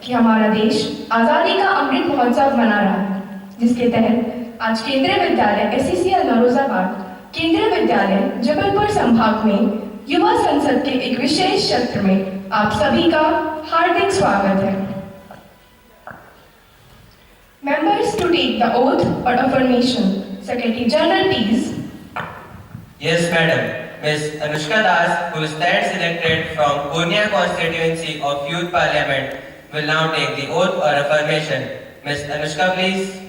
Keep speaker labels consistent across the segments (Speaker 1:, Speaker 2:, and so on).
Speaker 1: कि हमारा देश आज़ादी का अमृत महोत्सव मना रहा है, जिसके तहत आज केंद्रीय विद्यालय SCCL नौरोजाबाद, केंद्रीय विद्यालय जबलपुर संभाग में युवा संसद के एक विशेष सत्र में आप सभी का हार्दिक स्वागत है। Members to take the oath or affirmation. Secretary General, please.
Speaker 2: Yes, Madam. Ms. Anushka Das, who stands elected from Purnia constituency of Youth Parliament, will now take the oath or affirmation. Ms. Anushka, please.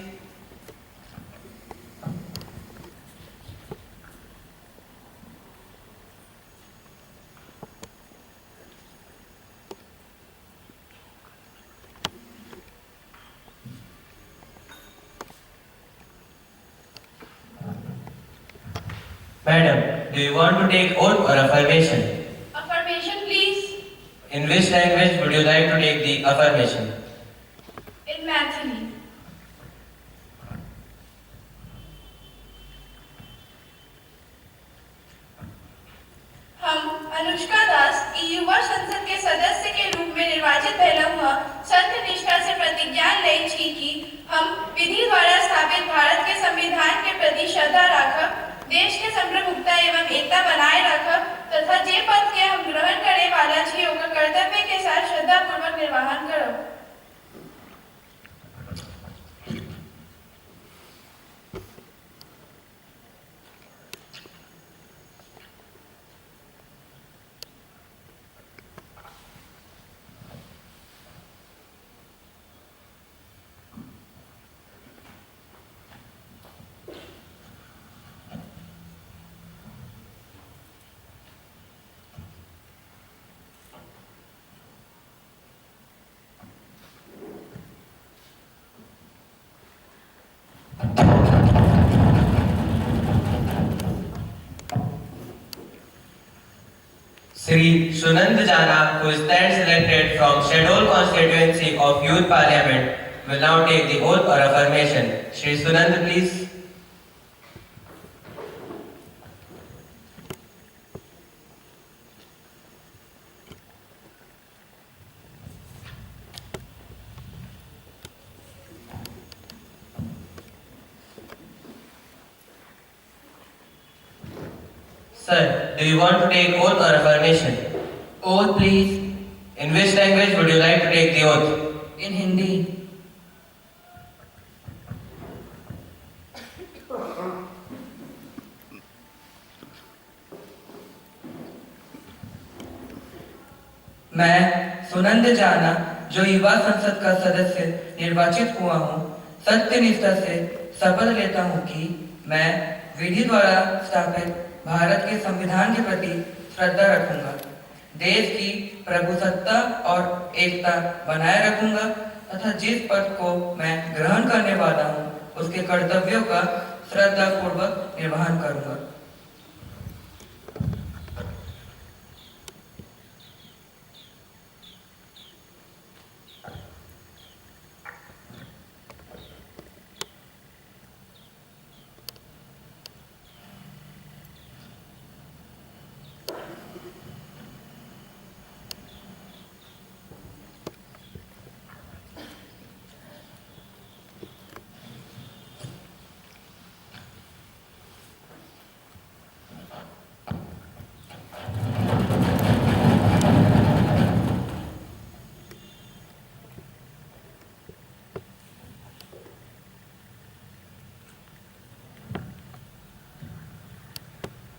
Speaker 2: Madam, do you want to take oath or affirmation?
Speaker 1: Affirmation, please.
Speaker 2: In which language would you like to take the affirmation?
Speaker 1: In Maithili. हम अनुष्का दास युवा संसद के सदस्य के रूप में निर्वाचित भेला हुआ सत्य निष्ठा से प्रतिज्ञा ले छी कि हम विधि द्वारा स्थापित भारत के संविधान के प्रति श्रद्धा राखब, देश के संप्रभुता एवं एकता बनाए रखब तथा जे पद के हम ग्रहण करे वाला छी ओकर कर्तव्य के साथ श्रद्धा पूर्वक निर्वहन करब।
Speaker 2: Sri Sunand Jana, who stands elected from Shahdol constituency of Youth Parliament, will now take the oath or affirmation. Sri Sunand, please. Sir, do you want to take oath or affirmation?
Speaker 3: Oath, please.
Speaker 2: In which language would you like to take the oath?
Speaker 3: In Hindi. मैं सुनंद जाना, जो युवा संसद का सदस्य निर्वाचित हुआ हूँ, सत्य निष्ठा से शपथ लेता हूँ कि मैं विधि द्वारा स्थापित भारत के संविधान के प्रति श्रद्धा रखूंगा, देश की प्रभुसत्ता और एकता बनाए रखूंगा तथा जिस पद को मैं ग्रहण करने वाला हूँ उसके कर्तव्यों का श्रद्धा पूर्वक निर्वहन करूंगा।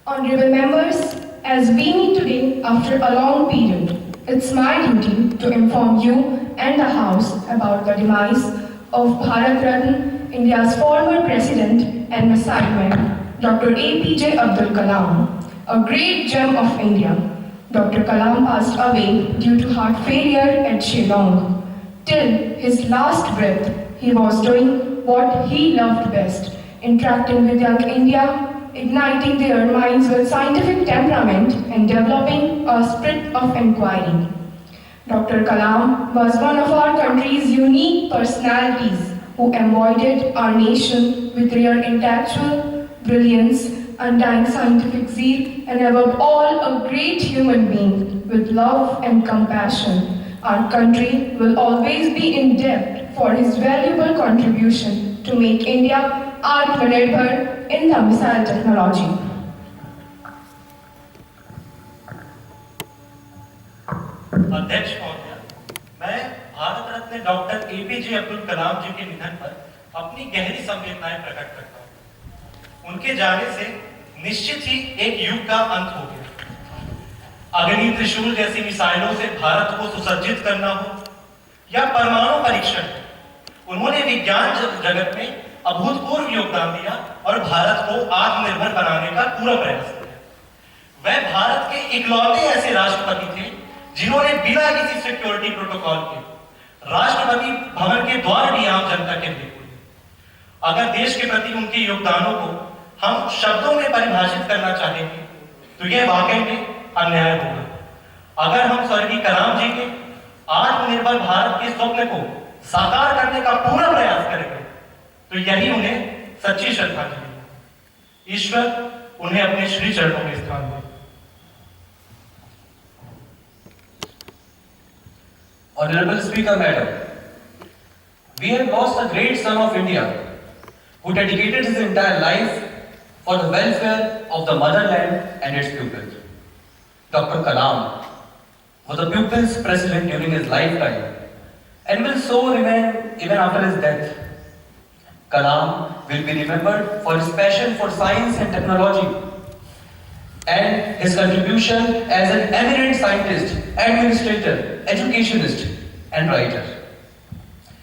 Speaker 1: Honorable members, as we meet today after a long period, it's my duty to inform you and the House about the demise of Bharat Ratna, India's former President and Missile Man, Dr. APJ Abdul Kalam, a great gem of India. Dr. Kalam passed away due to heart failure at Shillong. Till his last breath, he was doing what he loved best, interacting with young India, igniting their minds with scientific temperament and developing a spirit of inquiry. Dr. Kalam was one of our country's unique personalities who embodied our nation with rare intellectual brilliance, undying scientific zeal, and above all, a great human being with love and compassion. Our country will always be in debt for his valuable contribution to make India Atmanirbhar in the missile technology.
Speaker 4: अध्यक्ष महोदय, मैं Bharat Ratna doctor APJ Abdul Kalam जी के निधन पर अपनी गहरी संवेदनाएं प्रकट करता हूं। उनके जाने से निश्चित ही एक युग का अंत हो गया। अग्नि त्रिशूल जैसी मिसाइलों से भारत को सुसज्जित करना हो या परमाणु परीक्षण, उन्होंने विज्ञान जगत में अभूतपूर्व योगदान दिया और भारत को आत्मनिर्भर बनाने का पूरा प्रयास किया। वह भारत के इकलौते ऐसे राष्ट्रपति थे जिन्होंने बिना किसी सिक्योरिटी प्रोटोकॉल के राष्ट्रपति भवन के द्वार भी आम जनता के लिए खोले। अगर देश के प्रति उनके योगदानों को हम शब्दों में परिभाषित करना चाहेंगे तो यह वाकई में अन्याय होगा। अगर हम स्वर्गीय कलाम जी के आत्मनिर्भर भारत के स्वप्न को साकार करने का पूरा प्रयास करेंगे तो यही उन्हें सच्ची श्रद्धांजलि है। ईश्वर उन्हें अपने श्री चरणों में स्थान दे।
Speaker 5: Honorable Speaker, Madam, we have lost a great son of India who dedicated his entire life for the welfare of the motherland and its pupils. Dr. Kalam was a pupils president during his lifetime and will so remain even after his death. Kalam will be remembered for his passion for science and technology and his contribution as an eminent scientist, administrator, educationist, and writer.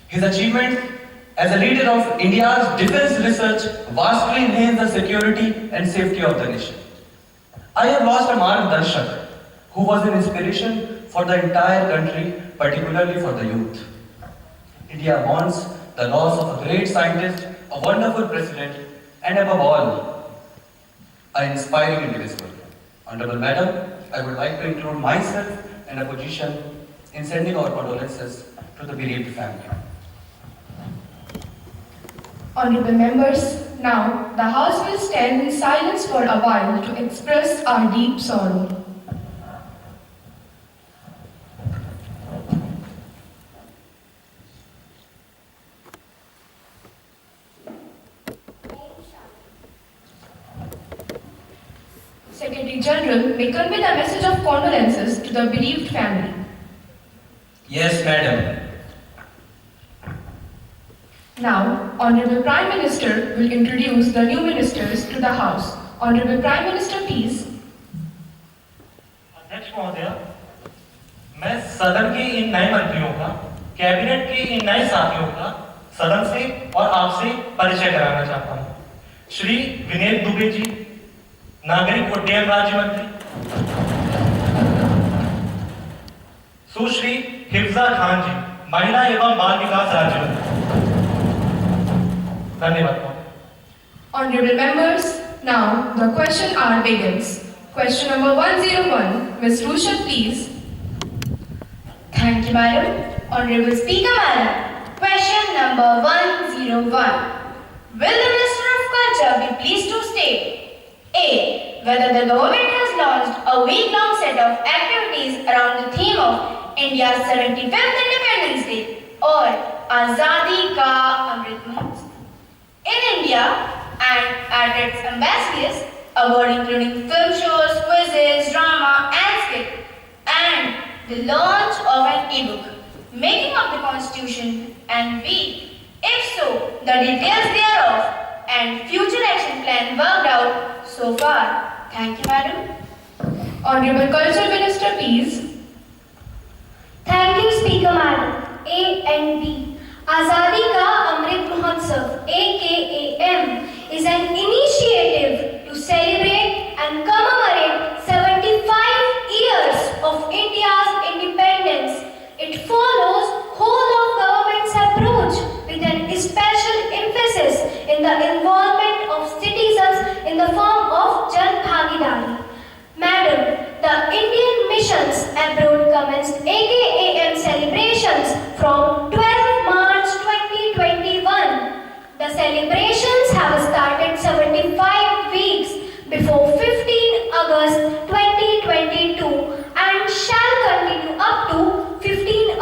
Speaker 5: His achievements as a leader of India's defense research vastly enhanced the security and safety of the nation. I have lost a Margdarshak who was an inspiration for the entire country, particularly for the youth. India mourns the loss of a great scientist, a wonderful president, and above all, an inspiring individual. Honorable Madam, I would like to include myself and opposition in sending our condolences to the bereaved family.
Speaker 1: Honorable members, now the House will stand in silence for a while to express our deep sorrow. Secretary General may convey the message of condolences to the bereaved family.
Speaker 2: Yes, Madam.
Speaker 1: Now, Honorable Prime Minister will introduce the new ministers to the House. Honorable Prime Minister, please.
Speaker 4: अध्यक्ष महोदय, मैं सदन के इन नए मंत्रियों का, cabinet के इन नए साथियों का सदन से और आपसे परिचय कराना चाहता हूं। श्री विनीत दुबे जी, नागरिक उड्डयन राज्य मंत्री, सुश्री हिफ्जा खान जी, महिला एवं बाल विकास राज्य मंत्री। धन्यवाद।
Speaker 1: Honorable members, now the question hour begins. Question number 101, Ms. Rusha, please.
Speaker 6: Thank you, Madam. Honorable Speaker, Madam. Question number 101. Will the Minister of Culture be pleased to state A. Whether the government has launched a week-long set of activities around the theme of India's 75th Independence Day or Azadi Ka Amrit Mahotsav in India and at its embassies, award including film shows, quizzes, drama and skit, and the launch of an e-book, Making of the Constitution, and B. If so, the details thereof and future action plan worked out so far. Thank you, Madam.
Speaker 1: Honorable Culture Minister, please.
Speaker 7: Thank you, Speaker Madam. A and B. Azadi Ka Amrit Mahotsav (AKAM) is an initiative to celebrate and commemorate 75 years of India's independence. It follows whole of government's approach with an special emphasis in the involvement of citizens in the form of Jan Bhagidari. Madam, the Indian missions abroad commenced AKAM celebrations from 12 March 2021. The celebrations have started 75 weeks before 15 August 2022 and shall continue up to 15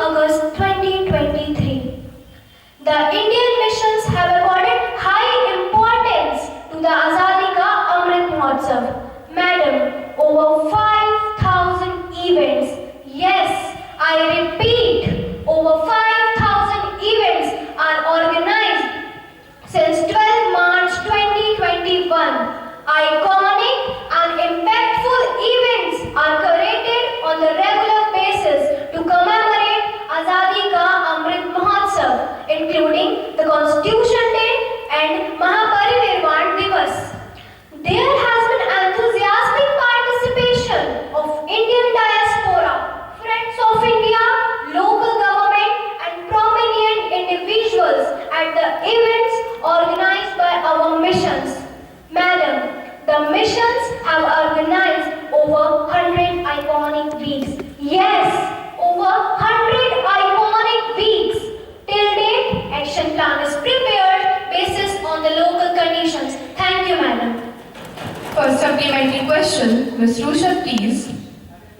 Speaker 1: Ms. Rusha, please.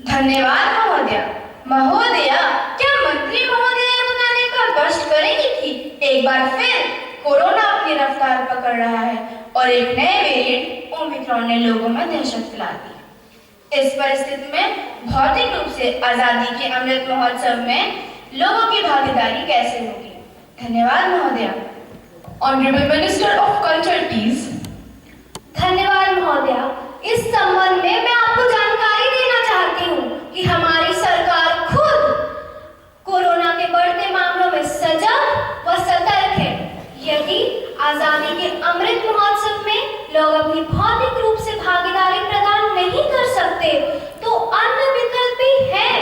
Speaker 6: धन्यवाद महोदया। महोदया, क्या मंत्री महोदया ये बताने का कष्ट करेंगी कि एक बार फिर कोरोना अपनी रफ्तार पकड़ रहा है और एक नए वेरिएंट ओमिक्रॉन ने लोगों में दहशत फैला दी। इस परिस्थिति में भौतिक रूप से आजादी के अमृत महोत्सव में लोगों की भागीदारी कैसे होगी? धन्यवाद महोदया।
Speaker 1: Honorable Minister of Culture, please.
Speaker 7: धन्यवाद महोदया। इस संबंध में मैं आपको जानकारी देना चाहती हूँ कि हमारी सरकार खुद कोरोना के बढ़ते मामलों में सजग व सतर्क है। यदि आजादी के अमृत महोत्सव में लोग अपनी भौतिक रूप से भागीदारी प्रदान नहीं कर सकते तो अन्य विकल्प भी है।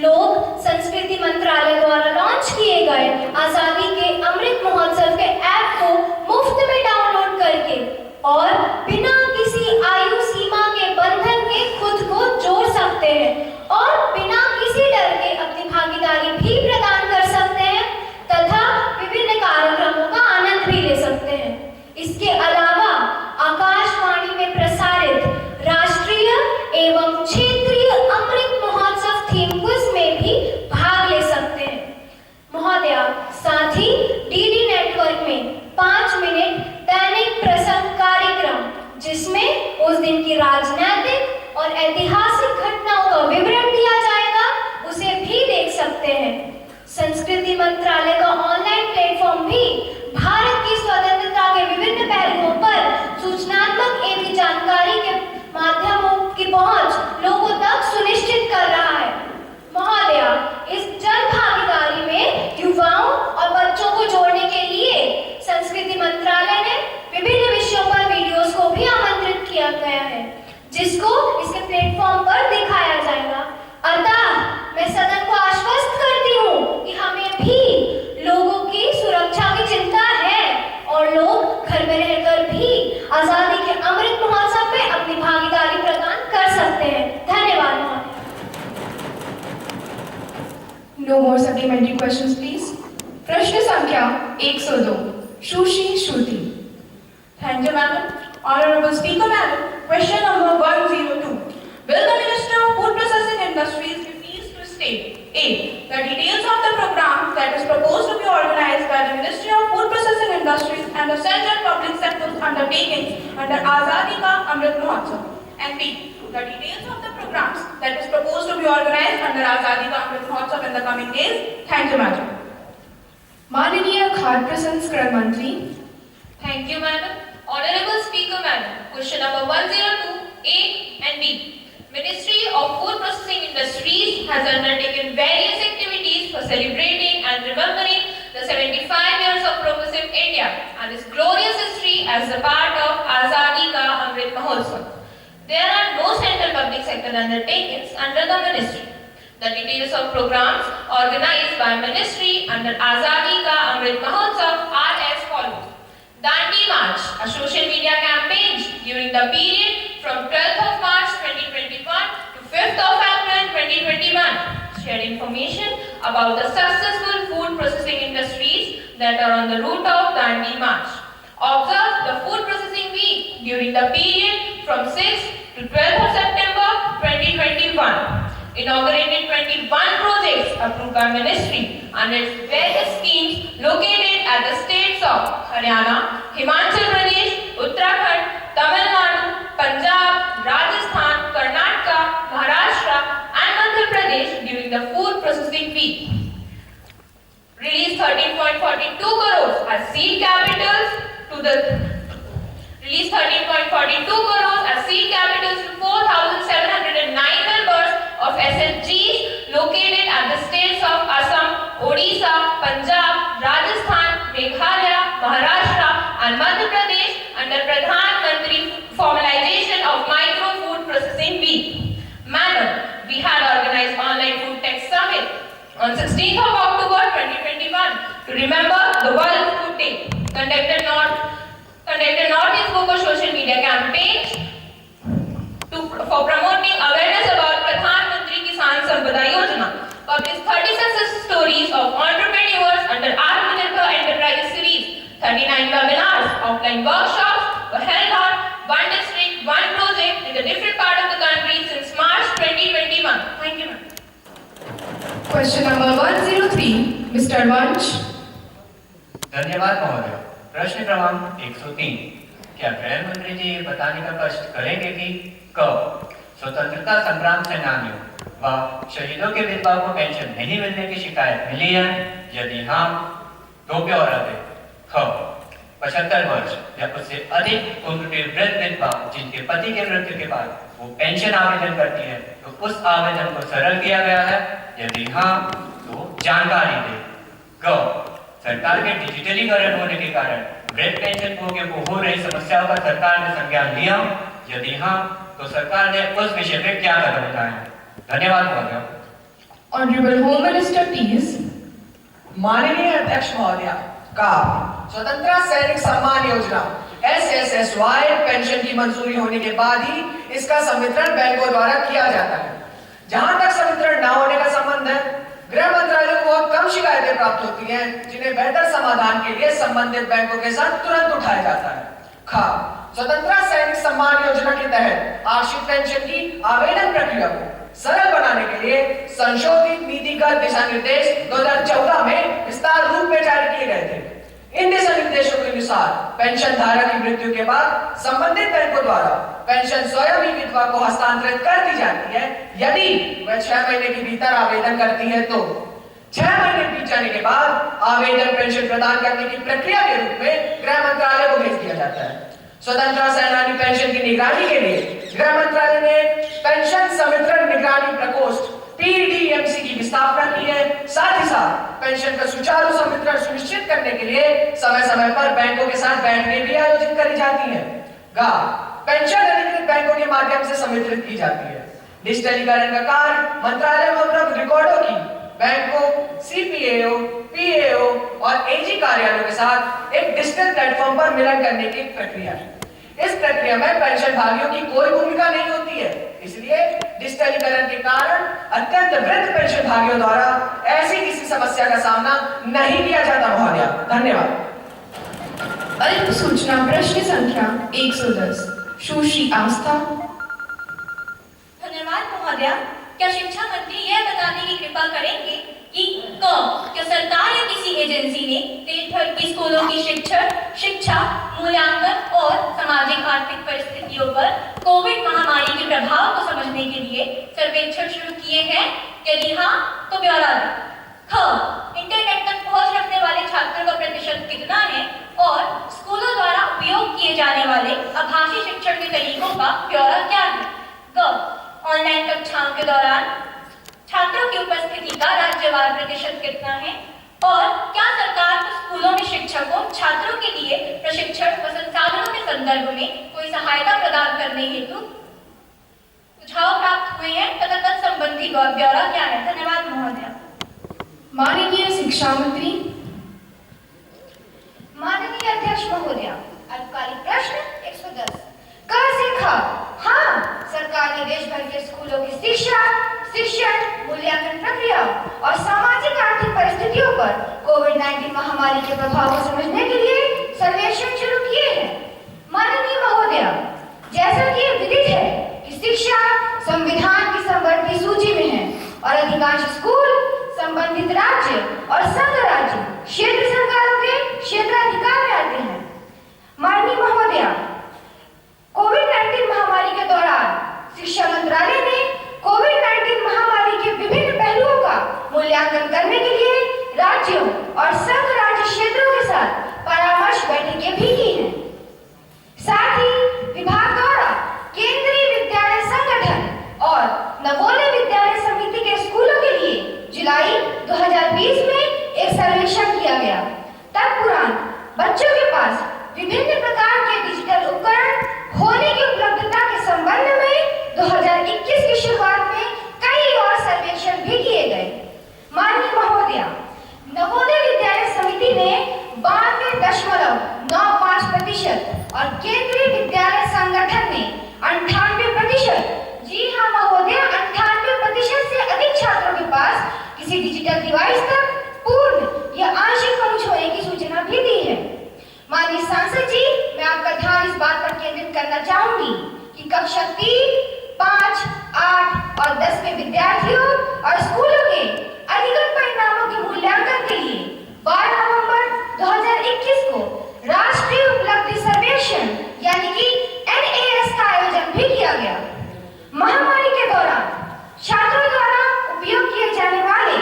Speaker 7: लोग संस्कृति मंत्रालय द्वारा लॉन्च किए गए आजादी के अमृत महोत्सव के ऐप को मुफ्त में डाउनलोड करके और बिना किसी आयु सीमा के बंधन के खुद को जोड़ सकते हैं और बिना किसी डर के अपनी भागीदारी भी प्रदान कर सकते हैं तथा विभिन्न कार्यक्रमों का आनंद भी ले सकते हैं। इसके अलावा आकाशवाणी में प्रसारित राष्ट्रीय एवं क्षेत्रीय अमृत महोत्सव थीम क्विज में भी भाग ले सकते हैं। महोदया, साथ ही डीडी नेटवर्क में 5 मिनट दैनिक प्रसंग कार्यक्रम जिसमें उस दिन की राजनीतिक और ऐतिहासिक घटनाओं का विवरण दिया जाएगा, उसे भी देख सकते हैं। संस्कृति मंत्रालय का ऑनलाइन प्लेटफॉर्म भी भारत की स्वतंत्रता के विभिन्न पहलुओं पर सूचनात्मक एवं जानकारी के माध्यमों की पहुंच लोगों तक सुनिश्चित कर रहा है। महोदया, इस जन भागीदारी में युवाओं और बच्चों को जोड़ने के लिए संस्कृति मंत्रालय ने विभिन्न विषयों पर वीडियोस को भी आमंत्रित किया गया है जिसको इसके प्लेटफॉर्म पर दिखाया जाएगा। अतः मैं सदन को आश्वस्त करती हूँ कि हमें भी लोगों की सुरक्षा की चिंता है और लोग घर में रहकर भी आजादी के अमृत महोत्सव में अपनी भागीदारी प्रदान कर सकते हैं। धन्यवाद महोदय।
Speaker 1: No more supplementary questions, please. प्रश्न संख्या 102, Shushi Shruti.
Speaker 8: Thank you, Madam. Honorable Speaker, Madam. Question number 102. Will the Minister of Food Processing Industries be pleased to state A. The details of the program that is proposed to be organized by the Ministry of Food Processing Industries and the central public sector's undertakings under Azadi Ka Amrit Mahotsav, and B. The details of the programs that is proposed to be organized under Azadi Ka Amrit Mahotsav in the coming days. Thank you, Madam.
Speaker 1: माननीय खाद्य प्रसंस्करण मंत्री।
Speaker 9: Thank you, Madam. Honorable Speaker, Madam. Question number 102, A and B. Ministry of Food Processing Industries has undertaken various activities for celebrating and remembering the 75 years of progressive India and its glorious history as a part of Azadi Ka Amrit Mahotsav. There are no central public sector undertakings under the ministry. The details of programs organized by ministry under Azadi Ka Amrit Mahotsav are as follows. Dandi March, a social media campaign during the period from 12th of March 2021 to 5th of April 2021, share information about the successful food processing industries that are on the route of Dandi March. Observe the food processing week during the period from 6th to 12th of September 2021. Inaugurated 21 projects approved by ministry and its various schemes located at the states of Haryana, Himachal Pradesh, Uttarakhand, Tamil Nadu, Punjab, Rajasthan, Karnataka, Maharashtra and Madhya Pradesh during the food processing week. Released 13.42 crores as seed capitals to the Released 13.42 crores as seed capitals to 4,709 members of SHGs located at the states of Assam, Odisha, Punjab, Rajasthan, Meghalaya, Maharashtra and Madhya Pradesh under Pradhan Mantri formalization of Micro Food Processing Week. Madam, we had organized online food tech summit on 16th of October 2021 to remember the World Food Day. Conducted Northeast Focus social media campaign for promoting awareness about Pradhan Mantri Kisan Sampada Yojana. Published 30 success stories of entrepreneurs under Atmanirbhar Enterprises series. 39 webinars, offline workshops were held on one district, one project in the different part of the country
Speaker 1: Question number 103, Mr. Vanch.
Speaker 10: धन्यवाद महोदय। प्रश्न क्रमांक 103। क्या गृह मंत्री जी ये बताने का कष्ट करेंगे कि कब स्वतंत्रता संग्राम सेनानियों व शहीदों के विधवा को पेंशन नहीं मिलने की शिकायत मिली है? यदि हाँ तो ब्यौरा दें। ख 75 वर्ष या उससे अधिक उम्र के वृद्ध विधवा जिनके पति के मृत्यु के बाद वो पेंशन आवेदन करती है तो उस आवेदन को सरल किया गया है? यदि हाँ तो जानकारी दें। ग सरकार के डिजिटलीकरण होने के कारण वृद्ध पेंशन भोगियों को हो रही समस्याओं का सरकार ने संज्ञान लिया? यदि हाँ तो सरकार ने उस विषय में क्या कदम उठाए? धन्यवाद महोदय।
Speaker 1: Honorable Home Minister, please.
Speaker 11: माननीय अध्यक्ष महोदय का स्वतंत्रता सैनिक सम्मान योजना SSSY पेंशन की मंजूरी होने के बाद ही इसका संवितरण बैंकों द्वारा किया जाता है। जहां तक संवितरण न होने का संबंध है, गृह मंत्रालय को बहुत कम शिकायतें प्राप्त होती हैं जिन्हें बेहतर समाधान के लिए संबंधित बैंकों के साथ तुरंत उठाया जाता है। खा स्वतंत्रता सैनिक सम्मान योजना के तहत आश्रित पेंशन की आवेदन प्रक्रिया को सरल बनाने के लिए संशोधित नीतिगत दिशा निर्देश 2014 में विस्तार रूप में जारी किए गए थे। इन दिशा निर्देशों के अनुसार पेंशन धारक की मृत्यु के बाद संबंधित बैंकों द्वारा पेंशन स्वयं ही विधवा को हस्तांतरित कर दी जाती है यदि वह 6 महीने के भीतर आवेदन करती है तो 6 महीने बीत जाने के बाद आवेदन पेंशन प्रदान करने की प्रक्रिया के रूप में गृह मंत्रालय को भेज दिया जाता है। स्वतंत्रता सेनानी पेंशन की निगरानी के लिए गृह मंत्रालय ने पेंशन संवितरण निगरानी प्रकोष्ठ PDMC की स्थापना की है। साथ ही साथ पेंशन का सुचारू संवितरण सुनिश्चित करने के लिए समय-समय पर बैंकों के साथ बैठकें भी आयोजित करी जाती हैं। गा पेंशन अधिकृत बैंकों के माध्यम से संवितरित की जाती है। डिजिटलीकरण का कार्य मंत्रालय में उपलब्ध रिकॉर्डों की बैंकों, CPAO, PAO और AG कार्यालयों के साथ एक डिजिटल प्लेटफॉर्म पर मिलन करने की प्रक्रिया है। इस प्रक्रिया में पेंशन भागियों की कोई भूमिका नहीं होती है, इसलिए डिजिटलीकरण के कारण अत्यंत वृद्ध पेंशन भागियों द्वारा ऐसी किसी समस्या का सामना नहीं किया जाता महोदय। धन्यवाद।
Speaker 1: अल्प सूचना प्रश्न संख्या 110, सुश्री आस्था।
Speaker 9: धन्यवाद महोदय। क्या शिक्षा मंत्री यह बताने की कृपा करेंगे कि क्या सरकार या किसी एजेंसी ने देश भर की स्कूलों की शिक्षा, मूल्यांकन और सामाजिक आर्थिक परिस्थितियों पर कोविड महामारी के प्रभाव को समझने के लिए सर्वेक्षण शुरू किए हैं? यदि हाँ तो ब्यौरा दें। ख इंटरनेट तक पहुंच रखने वाले छात्रों का प्रतिशत कितना है और स्कूलों द्वारा उपयोग किए जाने वाले आभासी शिक्षण के तरीकों का ब्यौरा क्या है? ग ऑनलाइन कक्षाओं के दौरान छात्रों की उपस्थिति का राज्यवार प्रतिशत कितना है और क्या सरकार को स्कूलों में शिक्षकों छात्रों के लिए प्रशिक्षण व संसाधनों के संदर्भ में कोई सहायता प्रदान करने हेतु सुझाव प्राप्त हुए हैं तथा तत्संबंधी ब्यौरा क्या है? धन्यवाद महोदय।
Speaker 1: माननीय शिक्षा मंत्री।
Speaker 7: माननीय अध्यक्ष महोदय, अल्पकालिक प्रश्न 110। क से ख। हाँ, सरकार ने देश भर के स्कूलों की शिक्षा, शिक्षण, मूल्यांकन प्रक्रिया और सामाजिक आर्थिक परिस्थितियों पर कोविड-19 महामारी के प्रभाव को समझने के लिए सर्वेक्षण शुरू किए हैं। माननीय महोदय, जैसा कि विदित है कि शिक्षा संविधान की समवर्ती सूची में है और अधिकांश स्कूल संबंधित राज्य और संघ राज्य क्षेत्र सरकारों के क्षेत्राधिकार में आते हैं। माननीय महोदय, कोविड-19 महामारी के दौरान शिक्षा मंत्रालय ने कोविड-19 महामारी के विभिन्न पहलुओं का मूल्यांकन करने के लिए राज्यों और संघ राज्य क्षेत्रों के साथ परामर्श बैठकें भी की हैं। साथ ही विभाग द्वारा केंद्रीय विद्यालय संगठन और नवोदय विद्यालय समिति के स्कूलों के लिए जुलाई 2020 में एक सर्वेक्षण किया गया। तत्पुरांत बच्चों के पास विभिन्न प्रकार के डिजिटल उपकरण होने की उपलब्धता के संबंध में 2021 की शुरुआत में कई और सर्वेक्षण भी किए गए। माननीय महोदय, नवोदय विद्यालय समिति ने 92.95% और केंद्रीय विद्यालय संगठन ने 98%, जी हाँ महोदय, 98% से अधिक छात्रों के पास किसी डिजिटल डिवाइस तक पूर्ण या आंशिक पहुंच होने की सूचना भी दी है। माननीय सांसद जी, मैं आपका ध्यान इस बात पर केंद्रित करना चाहूंगी कि कक्षा 3, 5, 8 और 10 में विद्यार्थियों और स्कूलों के अधिगम परिणामों के मूल्यांकन के लिए 12 नवंबर 2021 को राष्ट्रीय उपलब्धि सर्वेक्षण यानी कि NAS का आयोजन भी किया गया। महामारी के दौरान छात्रों द्वारा उपयोग किए जाने वाले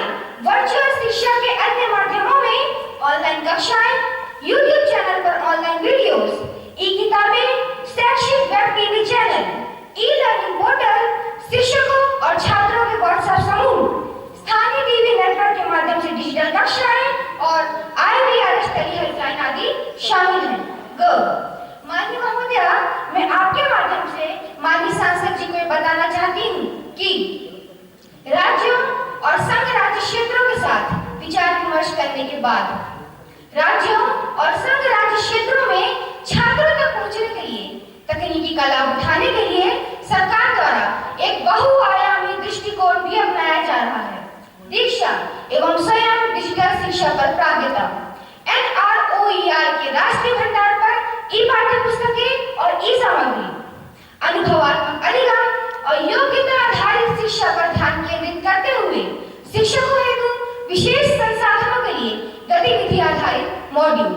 Speaker 7: वर्चुअल शिक्षा के अन्य माध्यमों में ऑनलाइन कक्षाएं, YouTube चैनल पर ऑनलाइन वीडियोस, ई-किताबें, शैक्षिक web TV channel, e-learning portal, शिक्षकों और छात्रों के WhatsApp समूह, स्थानीय टीवी नेटवर्क के माध्यम से डिजिटल कक्षाएं और IVRS टेली हेल्पलाइन आदि शामिल हैं। माननीय महोदया, मैं आपके माध्यम से माननीय सांसद जी को ये बताना चाहती हूँ कि राज्यों और संघ राज्य क्षेत्रों के साथ विचार विमर्श करने के बाद राज्यों और संघ राज्य क्षेत्रों में छात्रों तक पहुंचने के लिए तकनीकी का लाभ उठाने के लिए सरकार द्वारा एक बहुआयामी दृष्टिकोण भी अपनाया जा रहा है। दीक्षा एवं स्वयं डिजिटल शिक्षा पर प्राज्ञता NROER के राष्ट्रीय भंडार पर ई-पाठ्य पुस्तकें और ई-सामग्री, अनुभवात्मक अधिगम और योग्यता आधारित शिक्षा पर ध्यान केंद्रित करते हुए शिक्षकों हेतु विशेष संसाधनों के लिए गतिविधि आधारित मॉड्यूल,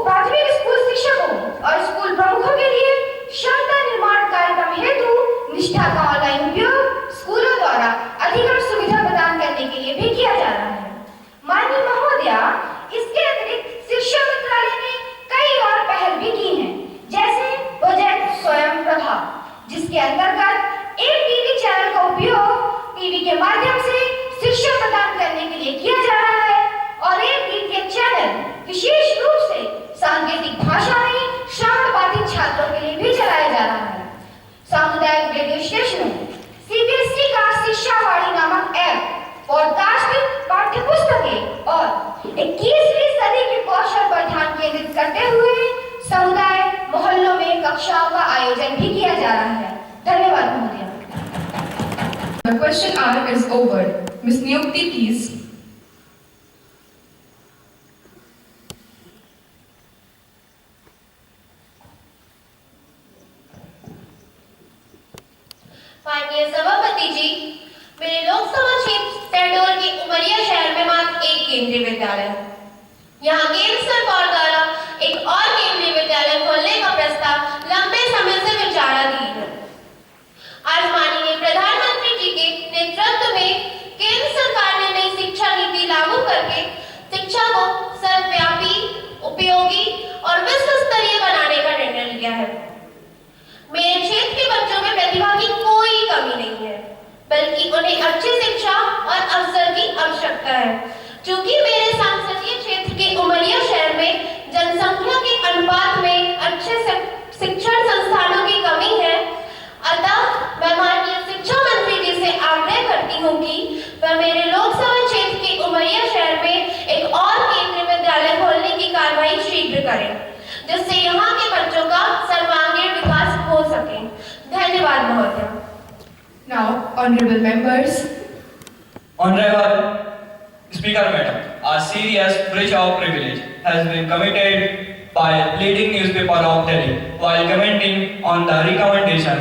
Speaker 7: प्राथमिक स्कूल शिक्षकों और स्कूल प्रमुखों के लिए क्षमता निर्माण कार्यक्रम हेतु निष्ठा का ऑनलाइन उपयोग स्कूलों द्वारा अधिगम सुविधा प्रदान करने के लिए भी किया जा रहा है। माननीय महोदया, इसके अतिरिक्त शिक्षा मंत्रालय ने कई और पहल भी की हैं, जैसे प्रोजेक्ट स्वयं प्रभा, जिसके अंतर्गत एक टीवी चैनल का उपयोग टीवी के माध्यम से शिक्षा प्रदान करने के लिए किया जा रहा है और एक DTH चैनल विशेष रूप से सांकेतिक भाषा में श्रवण बाधित छात्रों के लिए भी चलाया जा रहा है। सामुदायिक रेडियो स्टेशनों, CBSE का शिक्षावाणी नामक ऐप, पॉडकास्ट, पाठ्य पुस्तकें और 21वीं सदी के कौशल पर ध्यान केंद्रित करते हुए समुदाय मोहल्लों में कक्षाओं का आयोजन भी किया जा रहा है। धन्यवाद महोदया।
Speaker 1: The question hour is over. Ms. Niyukti, please.
Speaker 9: माननीय सभापति जी, मेरे लोकसभा क्षेत्र शहडोल के उमरिया शहर में मात्र एक केंद्रीय विद्यालय है। यहाँ केंद्र सरकार द्वारा एक और केंद्रीय विद्यालय खोलने का प्रस्ताव लंबे समय से विचाराधीन है। आज माननीय प्रधानमंत्री जी के नेतृत्व में केंद्र सरकार ने नई शिक्षा नीति लागू करके शिक्षा को सर्वव्यापी, उपयोगी और विश्व स्तरीय बनाने का निर्णय लिया है। मेरे क्षेत्र के बच्चों में प्रतिभा की कोई कमी नहीं है, बल्कि उन्हें अच्छी शिक्षा और अवसर की आवश्यकता है। चूंकि मेरे संसदीय क्षेत्र के उमरिया शहर में जनसंख्या के अनुपात में अच्छे शिक्षण संस्थानों की कमी है, अतः मैं माननीय शिक्षा मंत्री जी से आग्रह करती हूँ कि वह मेरे लोकसभा क्षेत्र के उमरिया शहर में एक और केंद्रीय विद्यालय खोलने की कार्रवाई शीघ्र करें, जिससे यहाँ के बच्चों का सर्वांगीण विकास हो सके। धन्यवाद महोदया।
Speaker 1: Now, honorable members.
Speaker 5: Honorable Speaker Madam, a serious breach of privilege has been committed by leading newspaper of Delhi while commenting on the recommendation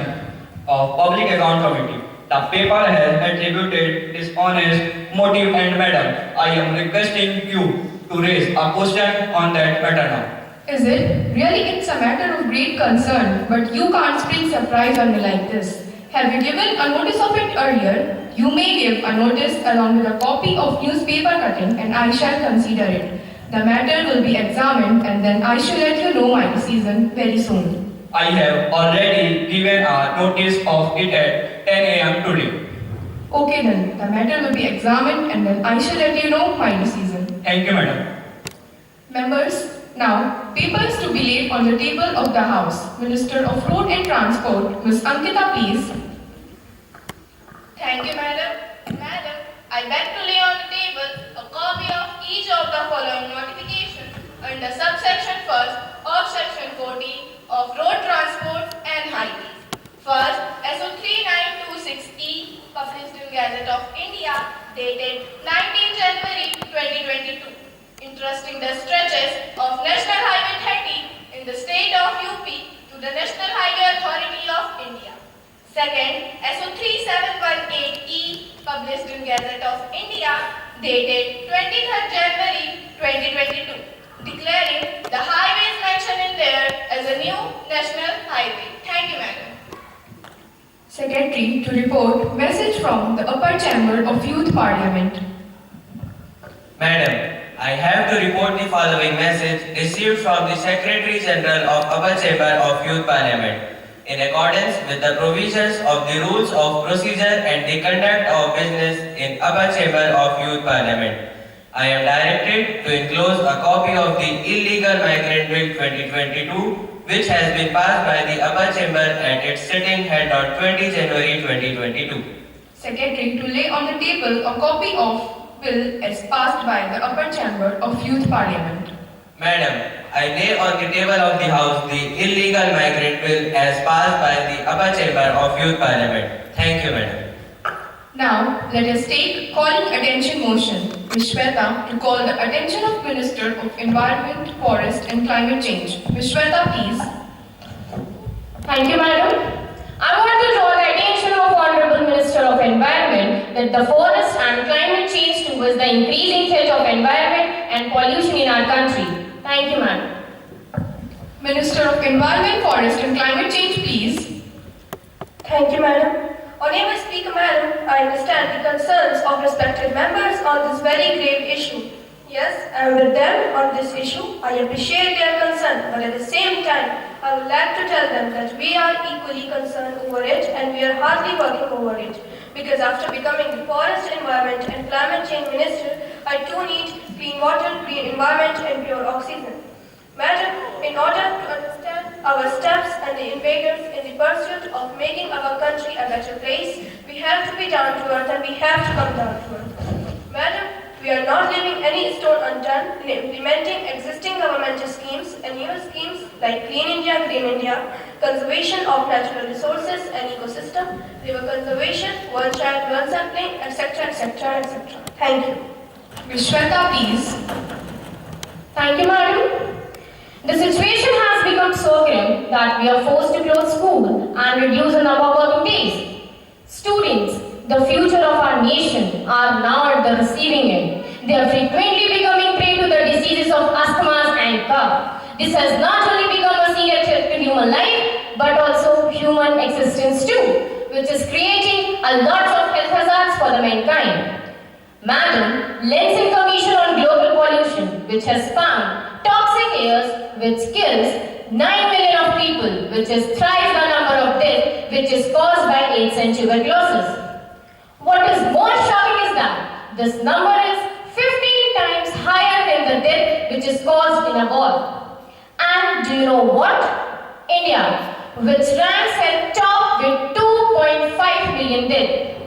Speaker 5: of Public Account Committee. The paper has attributed dishonest motive and madam, I am requesting you to raise a question on that matter now.
Speaker 1: Is it? Really, it's a matter of great concern, but you can't spring surprise on me like this. Have you given a notice of it earlier? You may give a notice along with a copy of newspaper cutting and I shall consider it. The matter will be examined and then I shall let you know my decision very soon.
Speaker 5: I have already given a notice of it at 10 a.m. today.
Speaker 1: Okay then, the matter will be examined and then I shall let you know my decision.
Speaker 5: Thank you, madam.
Speaker 1: Members, now, papers to be laid on the table of the House. Minister of Road and Transport, Ms. Ankita, please.
Speaker 8: Thank you, Madam. Madam, I beg to lay on the table a copy of each of the following notifications under subsection 1st of section 14 of Road Transport and Highways. First, SO 3926E, published in Gazette of India, dated 19 January 2022. Entrusting the stretches of National Highway 30 in the state of UP to the National Highway Authority of India. Second, SO 3718E, published in
Speaker 9: Gazette of India dated 23rd January 2022, declaring the highways mentioned in there as a new national highway. Thank you, Madam.
Speaker 1: Secretary to report message from the upper chamber of Youth Parliament.
Speaker 2: Madam, I have to report the following message received from the Secretary General of Upper Chamber of Youth Parliament. In accordance with the provisions of the rules of procedure and the conduct of business in Upper Chamber of Youth Parliament, I am directed to enclose a copy of the Illegal Migrant Bill 2022, which has been passed by the Upper Chamber at its sitting held on 20 January 2022.
Speaker 1: Secretary to lay on the table a copy of bill as passed by the upper chamber of Youth Parliament.
Speaker 2: Madam, I lay on the table of the House the Illegal Migrant Bill as passed by the Upper Chamber of Youth Parliament. Thank you, Madam.
Speaker 1: Now, let us take calling attention motion. Ms. Shweta to call the attention of Minister of Environment, Forest and Climate Change. Ms. Shweta, please.
Speaker 6: Thank you, Madam. I want to draw the attention of Honorable Minister of Environment that the forest and climate change towards the increasing threat of environment and pollution in our country. Thank you, Madam.
Speaker 1: Minister of Environment, Forest and Climate Change, please.
Speaker 7: Thank you, Madam. Honorable Speaker, Madam, I understand the concerns of respected members on this very grave issue. Yes, I am with them on this issue. I appreciate their concern, but at the same time, I would like to tell them that we are equally concerned over it and we are hardly working over it. Because after becoming the Forest, Environment and Climate Change Minister, I too need clean water, clean environment and pure oxygen. Madam, in order to understand our steps and the invaders in the pursuit of making our country a better place, we have to be down to earth and we have to come down to earth. Madam, we are not leaving any stone unturned in implementing existing governmental schemes and new schemes like Clean India, Green India, conservation of natural resources and ecosystem, river conservation, one child, one sampling, etc., etc., etc. Thank you.
Speaker 1: Ms. Shweta, please.
Speaker 6: Thank you, Madam. The situation has become so grim that we are forced to close school and reduce the number of working days. Students, the future of our nation, are now at the receiving end. They are frequently becoming prey to the diseases of asthma and cough. This has not only become a serious threat to human life, but also human existence too, which is creating a lot of health hazards for the mankind. Madam, Lancet Commission on Global Pollution, which has found toxic airs which kills 9 million of people, which is thrice the number of deaths which is caused by AIDS and tuberculosis. What is more shocking is that this number is 15 times higher than the death which is caused in a war. And do you know what? India, which ranks at top with 2.5 million deaths.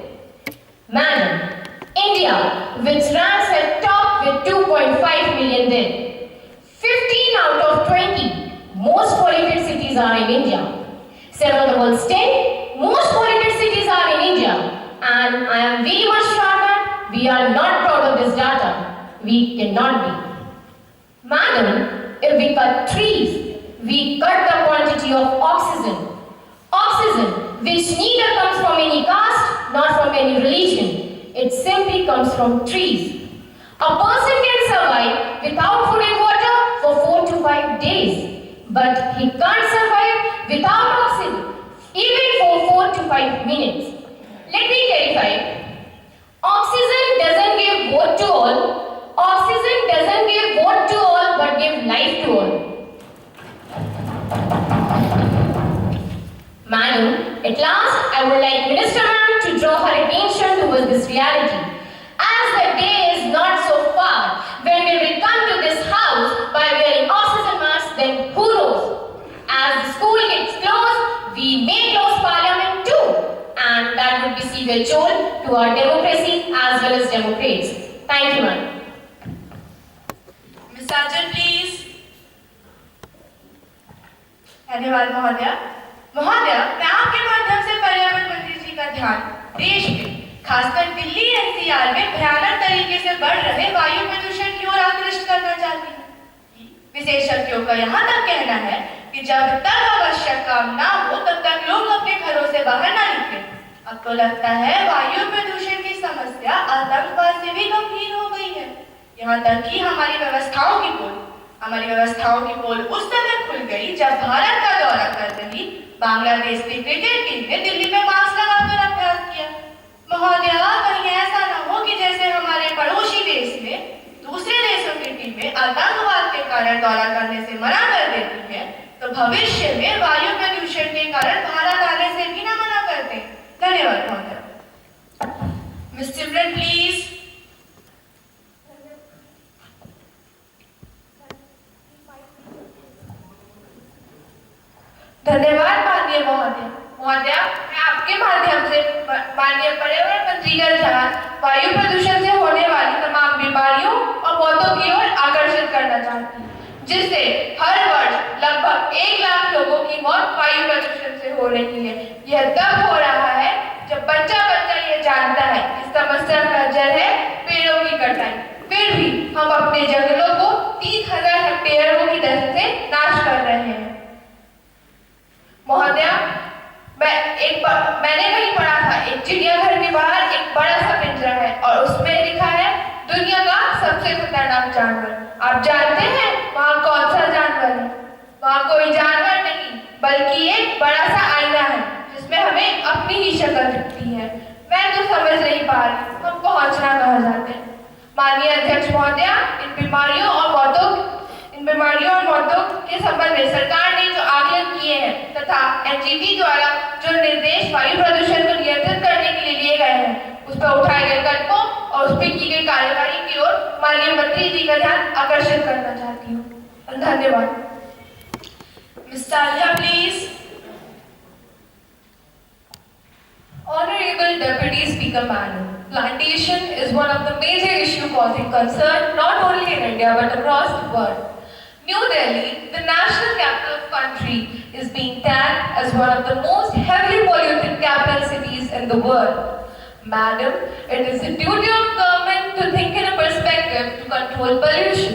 Speaker 6: Madam, India, which ranks at top with 2.5 million deaths. 15 out of 20 most polluted cities are in India. 7 of the world's 10 most polluted cities are in India. And I am very much sure that we are not proud of this data. We cannot be. Madam, if we cut trees, we cut the quantity of oxygen. Oxygen, which neither comes from any caste nor from any religion. It simply comes from trees. A person can survive without food and water for 4 to 5 days. But he can't survive without oxygen, even for 4 to 5 minutes. Let me clarify. Oxygen doesn't give vote to all. Oxygen doesn't give vote to all, but give life to all. Madam, at last, I would like Minister Ma'am to draw her attention towards this reality. As the day is not so far when we will come to this house by wearing oxygen masks, then who knows? As the school gets closed, we may close Parliament too. And that would be severe toll to our democracy as well as Democrats. Thank you, ma'am.
Speaker 8: Ms. Sargent, please. धन्यवाद महोदय। महोदय, मैं आपके माध्यम से पर्यावरण मंत्री जी का ध्यान देश के खासकर दिल्ली एनसीआर में भयानक तरीके से बढ़ रहे वायु प्रदूषण की ओर आकृष्ट करना चाहती हूँ। विशेषज्ञों का यहाँ तक कहना है कि जब तक आवश्यक काम ना हो तब तक लोग अपने घरों से बाहर ना निकलें। अब तो लगता है वायु प्रदूषण की समस्या आतंकवाद से भी गंभीर हो गई है। यहाँ तक कि हमारी व्यवस्थाओं की पोल उस समय खुल गई जब भारत का दौरा कर रही बांग्लादेश की क्रिकेट टीम ने दिल्ली में मास्क लगाकर अभ्यास किया। महोदया, कहीं ऐसा न हो कि जैसे हमारे पड़ोसी देश में दूसरे देशों की टीमें आतंकवाद के कारण दौरा करने से मना कर देती है, तो भविष्य में वायु प्रदूषण के कारण भारत आने से भी न मना करते। धन्यवाद महोदया। Miss Simran please. धन्यवाद माननीय महोदय। महोदया, मैं आपके माध्यम से माननीय पर्यावरण मंत्री का ध्यान वायु प्रदूषण से होने वाली तमाम बीमारियों और मौतों की ओर आकर्षित करना चाहती हूँ, जिससे हर वर्ष लगभग 1 लाख लोगों की मौत वायु प्रदूषण से हो रही है। यह तब हो रहा है जब बच्चा ये जानता है कि समस्या का जड़ है पेड़ों की कटाई। फिर भी हम अपने जंगलों को 30,000 हेक्टेयरों की दर से नाश कर रहे हैं। महोदया, मैंने कहीं पढ़ा था एक चिड़ियाघर के बाहर एक बड़ा सा पिंजरा है और उसमें लिखा है दुनिया का सबसे खतरनाक जानवर। आप जानते हैं वहाँ कौन सा जानवर है? वहाँ कोई जानवर नहीं बल्कि एक बड़ा सा आईना है जिसमें हमें अपनी ही शक्ल दिखती है। मैं तो समझ नहीं पा रही हम पहुँचना कहाँ जाते हैं। माननीय अध्यक्ष महोदया, इन बीमारियों और मौतों के संबंध में सरकार ने जो आकलन किए हैं तथा एनजीटी द्वारा जो निर्देश वायु प्रदूषण को नियंत्रित करने के लिए लिए गए हैं, उस पर उठाए गए कदमों और उस पर की गई कार्यवाही की ओर माननीय मंत्री जी का ध्यान आकर्षित करना चाहती हूँ। धन्यवाद। Miss Talya please.
Speaker 9: Honorable Deputy Speaker Madam, plantation is one of the major issues causing concern not only in India but across the world. New Delhi, the national capital of the country, is being tagged as one of the most heavily polluted capital cities in the world. Madam, it is the duty of government to think in a perspective to control pollution.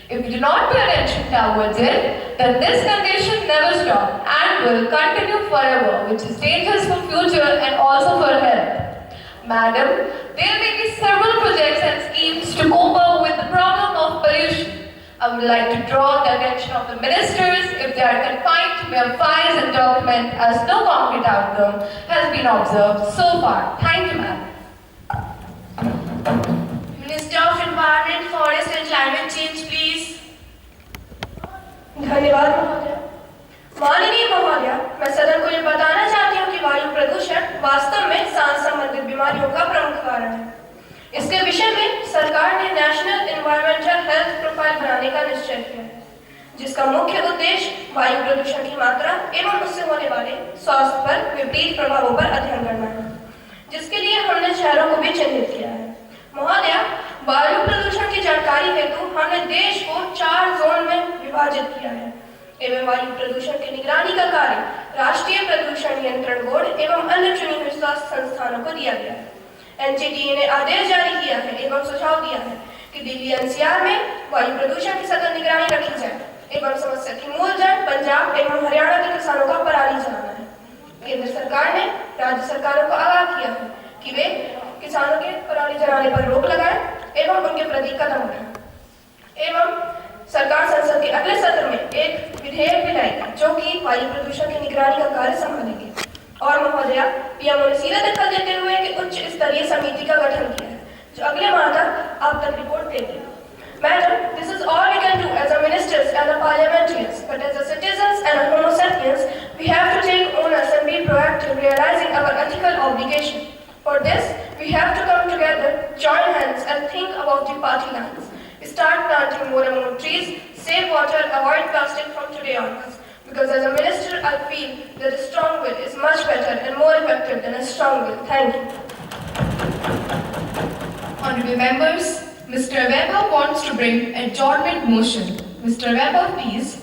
Speaker 9: If we do not pay attention towards it, then this condition never stops and will continue forever, which is dangerous for future and also for health. Madam, there may be several projects and schemes to cope up with the problem of pollution. I would like to draw the attention of the ministers if they are confined to mere files and documents as no concrete outcome has been observed so far. Thank you, ma'am.
Speaker 8: Minister of Environment, Forest and Climate Change, please.
Speaker 1: धन्यवाद महोदय। माननीय महोदय, मैं सदन को ये बताना चाहती हूँ कि वायु प्रदूषण वास्तव में सांस संबंधित बीमारियों का प्रमुख कारण है। इसके विषय में सरकार ने नेशनल एनवायरमेंटल हेल्थ प्रोफाइल बनाने का निश्चय किया है, जिसका मुख्य उद्देश्य वायु प्रदूषण की मात्रा एवं उससे होने वाले स्वास्थ्य पर विपरीत प्रभावों पर अध्ययन करना है, जिसके लिए हमने शहरों को भी चिन्हित किया है। महोदय, वायु प्रदूषण की जानकारी हेतु हमने देश को 4 जोन में विभाजित किया है एवं वायु प्रदूषण की निगरानी का कार्य राष्ट्रीय प्रदूषण नियंत्रण बोर्ड एवं अन्य चुनी हुई स्वास्थ्य संस्थानों को दिया गया है। एनजीटी ने आदेश जारी किया है एवं सुझाव दिया है कि दिल्ली एनसीआर में वायु प्रदूषण की सतत निगरानी रखी जाए एवं समस्या की मूल जड़ पंजाब एवं हरियाणा के किसानों का पराली जलाना है। केंद्र सरकार ने राज्य सरकारों को आगाह किया है कि वे किसानों के पराली जलाने पर रोक लगाएं एवं उनके प्रति कदम उठाएं एवं सरकार संसद के अगले सत्र में एक विधेयक भी लाएगी जो कि वायु प्रदूषण की निगरानी का कार्य संभालेगी। और महोदया, पीएमओ ने सीधे दखल देते हुए एक उच्च स्तरीय समिति का गठन किया है जो अगले माह तक आप तक रिपोर्ट देगी। Madam, this is all we can do as a ministers and a parliamentarians, but as a citizens and a homo sapiens, we have to take onus and be proactive, realizing our ethical obligation. For this, we have to come together, join hands, and think about the party lines. Start planting more and more trees, save water, avoid plastic from today onwards. Because as a minister, I feel that a strong will is much better and more effective than a strong will. Thank you.
Speaker 8: Honorable members, Mr. Weber wants to bring adjournment motion. Mr. Weber, please.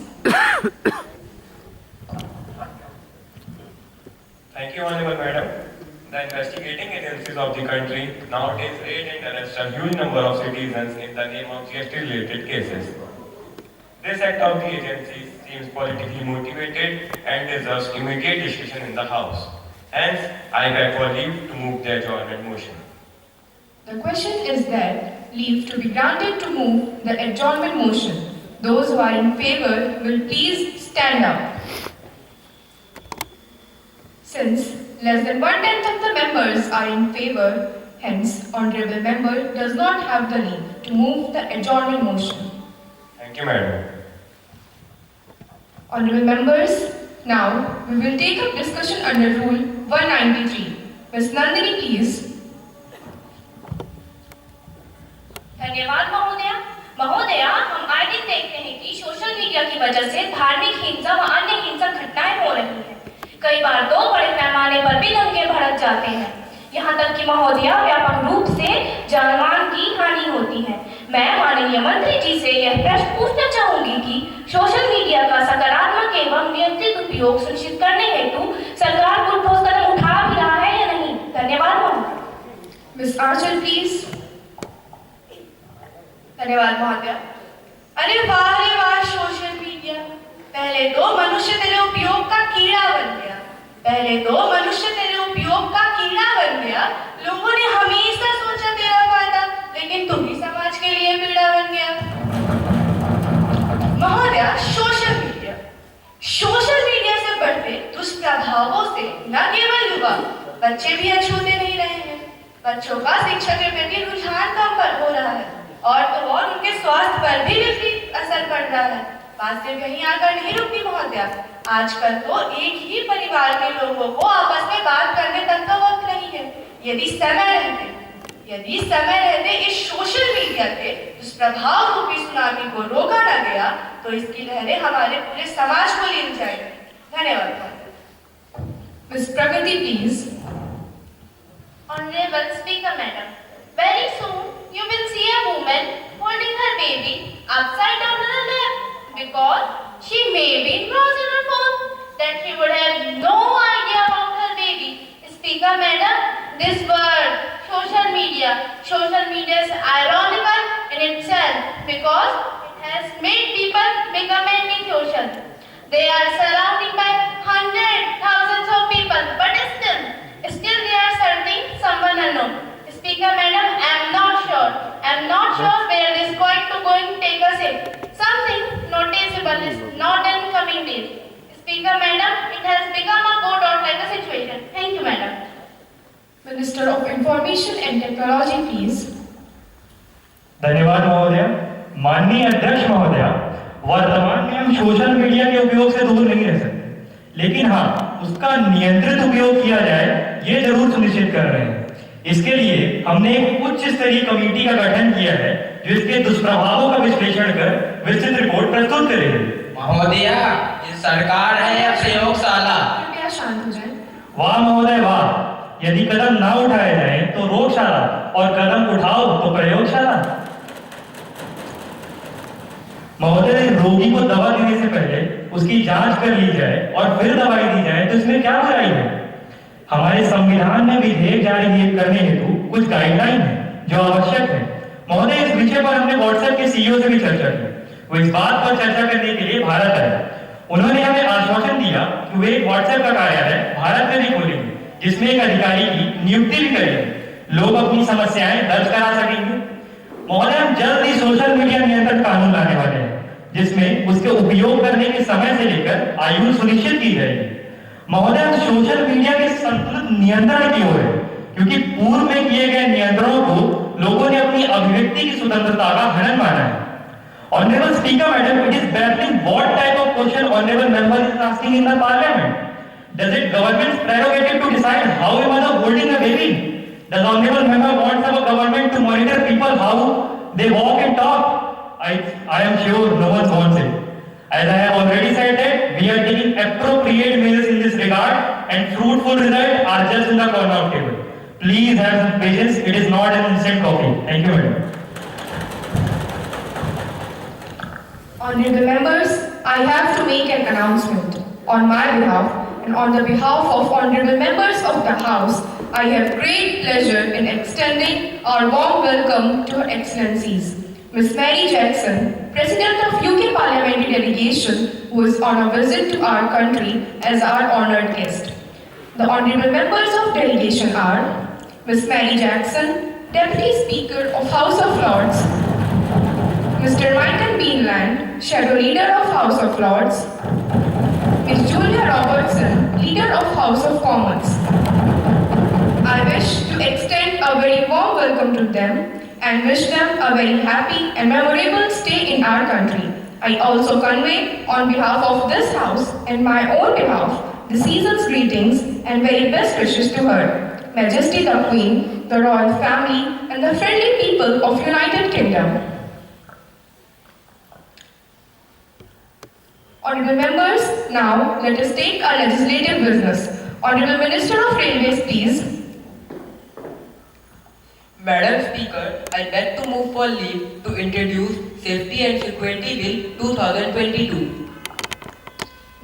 Speaker 12: Thank you, Honorable Madam. The investigating agencies of the country nowadays raid and arrest a huge number of citizens in the name of GST-related cases. This act of the agencies seems politically motivated and deserves immediate discussion in the House. Hence, I beg for leave to move the adjournment motion.
Speaker 1: The question is that leave to be granted to move the adjournment motion. Those who are in favor will please stand up. Since less than 1/10 of the members are in favor, hence honorable member does not have the leave to move the adjournment motion.
Speaker 12: Thank you, Madam.
Speaker 1: Honorable members, now we will take up discussion under Rule 193. Ms. Nandini, please.
Speaker 6: धन्यवाद महोदया, हम आए दिन देखते हैं कि social media की वजह से धार्मिक हिंसा व अन्य हिंसक घटनाएं हो रही हैं। कई बार तो बड़े पैमाने पर भी दंगे भड़क जाते हैं, यहाँ तक कि महोदया व्यापक रूप से जानमाल की हानि होती है। मैं माननीय मंत्री जी से यह प्रश्न पूछना चाहूंगी कि सोशल मीडिया का सकारात्मक एवं नियंत्रित उपयोग सुनिश्चित करने हेतु सरकार कोई ठोस कदम उठा भी रहा है या नहीं? धन्यवाद महोदया।
Speaker 1: Ms. Archer, please.
Speaker 8: धन्यवाद महोदया। अरे वाह सोशल मीडिया, पहले तो मनुष्य तेरे उपयोग का कीड़ा बन गया। लोगों ने हमेशा सोचा तेरा फायदा, लेकिन तुम ही समाज के लिए पीड़ा बन गया। महोदया, सोशल मीडिया से बढ़ते दुष्प्रभावों से न केवल युवा, बच्चे भी अछूते नहीं रहे हैं। बच्चों का शिक्षा के प्रति रुझान कम हो रहा है और तो और उनके स्वास्थ्य पर भी विपरीत असर पड़ रहा है। बात सिर्फ यहीं आकर नहीं रुकती महोदया, आजकल तो एक ही परिवार के लोगों को आपस में बात करने तक का वक्त नहीं है। यदि समय रहते इस सोशल मीडिया के दुष्प्रभाव रूपी सुनामी को रोका न गया तो इसकी लहरें हमारे पूरे समाज को ले जाएंगी। धन्यवाद।
Speaker 1: Ms. Pragati, please.
Speaker 6: Honorable Speaker Madam, very soon you will see a woman holding her baby upside down on her lap because she may be engrossed in her phone that she would have no idea about her baby. Speaker Madam, this word social media is ironical in itself because it has made people become anti-social. They are surrounded by hundreds, thousands of people, but still they are searching someone unknown. Speaker Madam, I am not sure where this is going to take us in. Something noticeable is not in coming days. Speaker Madam, it has become a go-don't-like a situation. Thank you, Madam.
Speaker 1: Minister of Information and Technology, please.
Speaker 13: धन्यवाद महोदया। माननीय अध्यक्ष महोदया, वर्तमान में हम social media के उपयोग से दूर नहीं रह सकते, लेकिन हाँ, उसका नियंत्रित उपयोग किया जाए ये जरूर सुनिश्चित कर रहे हैं। इसके लिए हमने एक उच्च स्तरीय कमेटी का गठन किया है जो इसके दुष्प्रभावों का विश्लेषण कर विस्तृत रिपोर्ट प्रस्तुत करेगी।
Speaker 2: महोदया, ये सरकार है या प्रयोगशाला?
Speaker 1: कृपया शांत हो जाएं।
Speaker 13: वाह महोदय वाह, यदि कदम ना उठाए जाए तो रोगशाला और कदम उठाओ तो प्रयोगशाला। महोदय, रोगी को दवा देने से पहले उसकी जांच कर ली जाए और फिर दवाई दी जाए तो इसमें क्या बुराई है? हमारे संविधान में विधेयक जारी करने हेतु कुछ गाइडलाइन है जो आवश्यक है। महोदय, इस विषय पर हमने व्हाट्सएप के सीईओ से भी चर्चा की। वो इस बात पर चर्चा करने के लिए भारत आए। उन्होंने हमें आश्वासन दिया कि वे एक व्हाट्सएप का कार्यालय भारत में भी खोलेंगे जिसमें एक अधिकारी की नियुक्ति भी करेंगे। लोग अपनी समस्याएं दर्ज करा सकेंगे। महोदय, हम जल्द ही सोशल मीडिया नियंत्रण कानून लाने वाले हैं जिसमें उसके उपयोग करने के समय से लेकर आयु सुनिश्चित की जाएगी। महोदय, हम सोशल मीडिया के संतुलित नियंत्रण की ओर है क्योंकि पूर्व में किए गए नियंत्रणों को लोगों ने अपनी अभिव्यक्ति की स्वतंत्रता का हनन माना है। Honorable Speaker Madam, it is baffling what type of question honorable member is asking in the parliament. Does it government's prerogative to decide how a mother holding a baby? Does honorable member wants our government to monitor people how they walk and talk? I am sure no one wants it. As I have already said that we are taking appropriate measures in this regard and fruitful results are just in the corner of table. Please have some patience. It is not an instant coffee. Thank you, madam.
Speaker 1: Honorable members, I have to make an announcement. On my behalf and on the behalf of honorable members of the House, I have great pleasure in extending our warm welcome to Her Excellencies. Ms. Mary Jackson, President of UK Parliamentary Delegation, who is on a visit to our country as our honoured guest. The honourable members of delegation are Ms. Mary Jackson, Deputy Speaker of House of Lords, Mr. Michael Beanland, Shadow Leader of House of Lords, Ms. Julia Robertson, Leader of House of Commons. I wish to extend a very warm welcome to them and wish them a very happy and memorable stay in our country. I also convey on behalf of this house and my own behalf the season's greetings and very best wishes to her, Majesty the Queen, the royal family and the friendly people of United Kingdom. Honorable members, now let us take our legislative business. Honorable Minister of Railways, please.
Speaker 3: Madam Speaker, I beg to move for leave to introduce Safety and Security Bill 2022.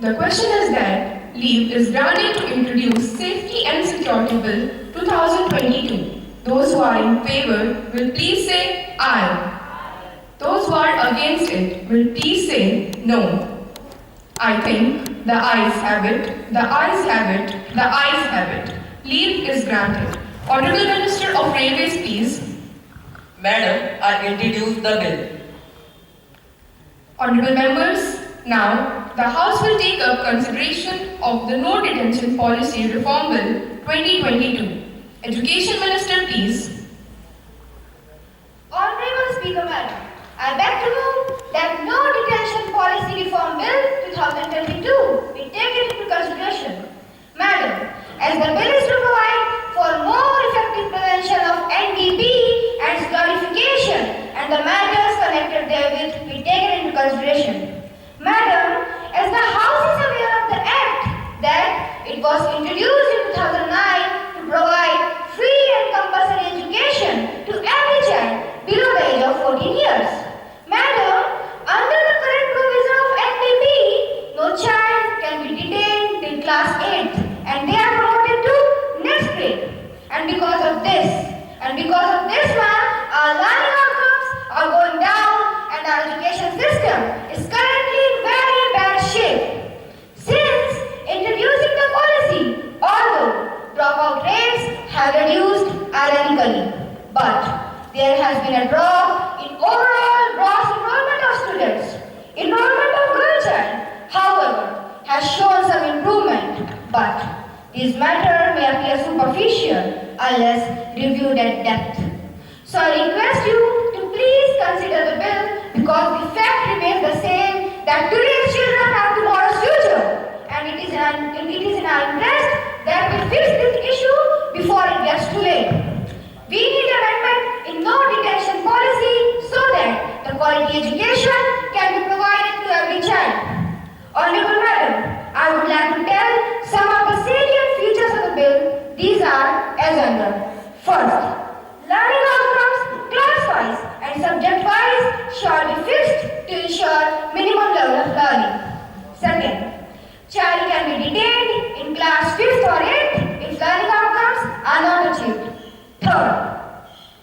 Speaker 1: The question is that leave is granted to introduce Safety and Security Bill 2022. Those who are in favor will please say aye. Those who are against it will please say no. I think the ayes have it, the ayes have it, the ayes have it. Leave is granted. Honorable Minister of Railways, please.
Speaker 3: Madam, I introduce the bill.
Speaker 1: Honorable members, now the House will take up consideration of the No Detention Policy Reform Bill 2022. Education Minister, please.
Speaker 7: Honorable Speaker Madam, I beg to move that No Detention Policy Reform Bill 2022 be taken into consideration. Madam, as the bill is to provide for more effective prevention of NDP and its glorification and the matters connected therewith be taken into consideration. Madam, as the House is aware of the Act that it was introduced in 2009 to provide free and compulsory education to every child below the age of 14 years. Madam, under the current provision of NDP, no child can be detained till class 8 and they are promoted to next grade. And because of this, ma'am, our learning outcomes are going down and our education system is currently in very bad shape. Since introducing the policy, although dropout rates have reduced ironically, but there has been a drop in overall gross enrollment of students. Enrollment of girl child, however, has shown some improvement, but this matter may appear superficial unless reviewed at depth. So I request you to please consider the bill because the fact remains the same that today's children have tomorrow's future, and it is in our interest that we fix this issue before it gets too late. We need amendment in no detention policy so that the quality education can be provided to every child. Honorable Madam, I would like to tell some of the salient features of the bill. These are as under. First, learning outcomes class-wise and subject-wise shall be fixed to ensure minimum level of learning. Second, child can be detained in class 5th or 8th if learning outcomes are not achieved. Third,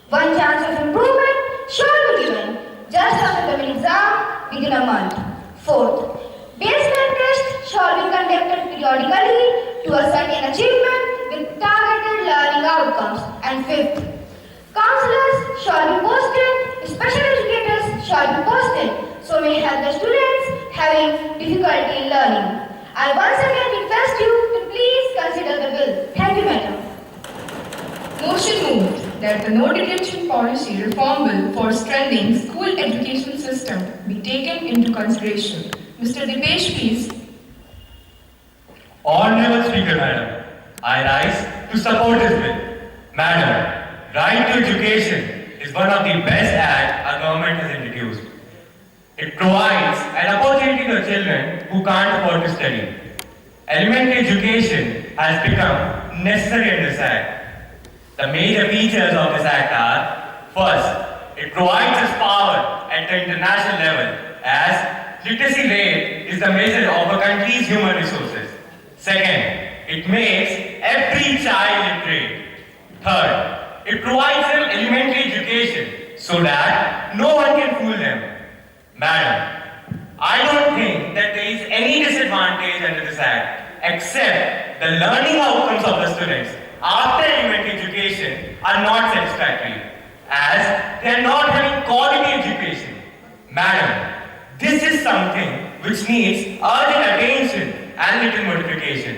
Speaker 7: one chance of improvement shall be given just after the mid-exam within a month. Fourth, baseline tests shall be conducted periodically to assess an achievement with targeted learning outcomes. And fifth, counselors shall be posted, special educators shall be posted so may help the students having difficulty in learning. I once again request you to please consider the bill. Thank you, Madam.
Speaker 1: Motion moved that the No Detention Policy Reform Bill for strengthening school education system be taken into consideration. Mr. Dipesh, please.
Speaker 13: Honorable Speaker, Madam, I rise to support this bill. Madam, right to education is one of the best acts our government has introduced. It provides an opportunity to children who can't afford to study. Elementary education has become necessary in this act. The major features of this act are: first, it provides us power at the international level as literacy rate is the measure of a country's human resources. Second, it makes every child literate. Third, it provides them elementary education so that no one can fool them. Madam, I don't think that there is any disadvantage under this act except the learning outcomes of the students after elementary education are not satisfactory.
Speaker 12: as they are not having quality education. Madam, this is something which needs urgent attention and little modification.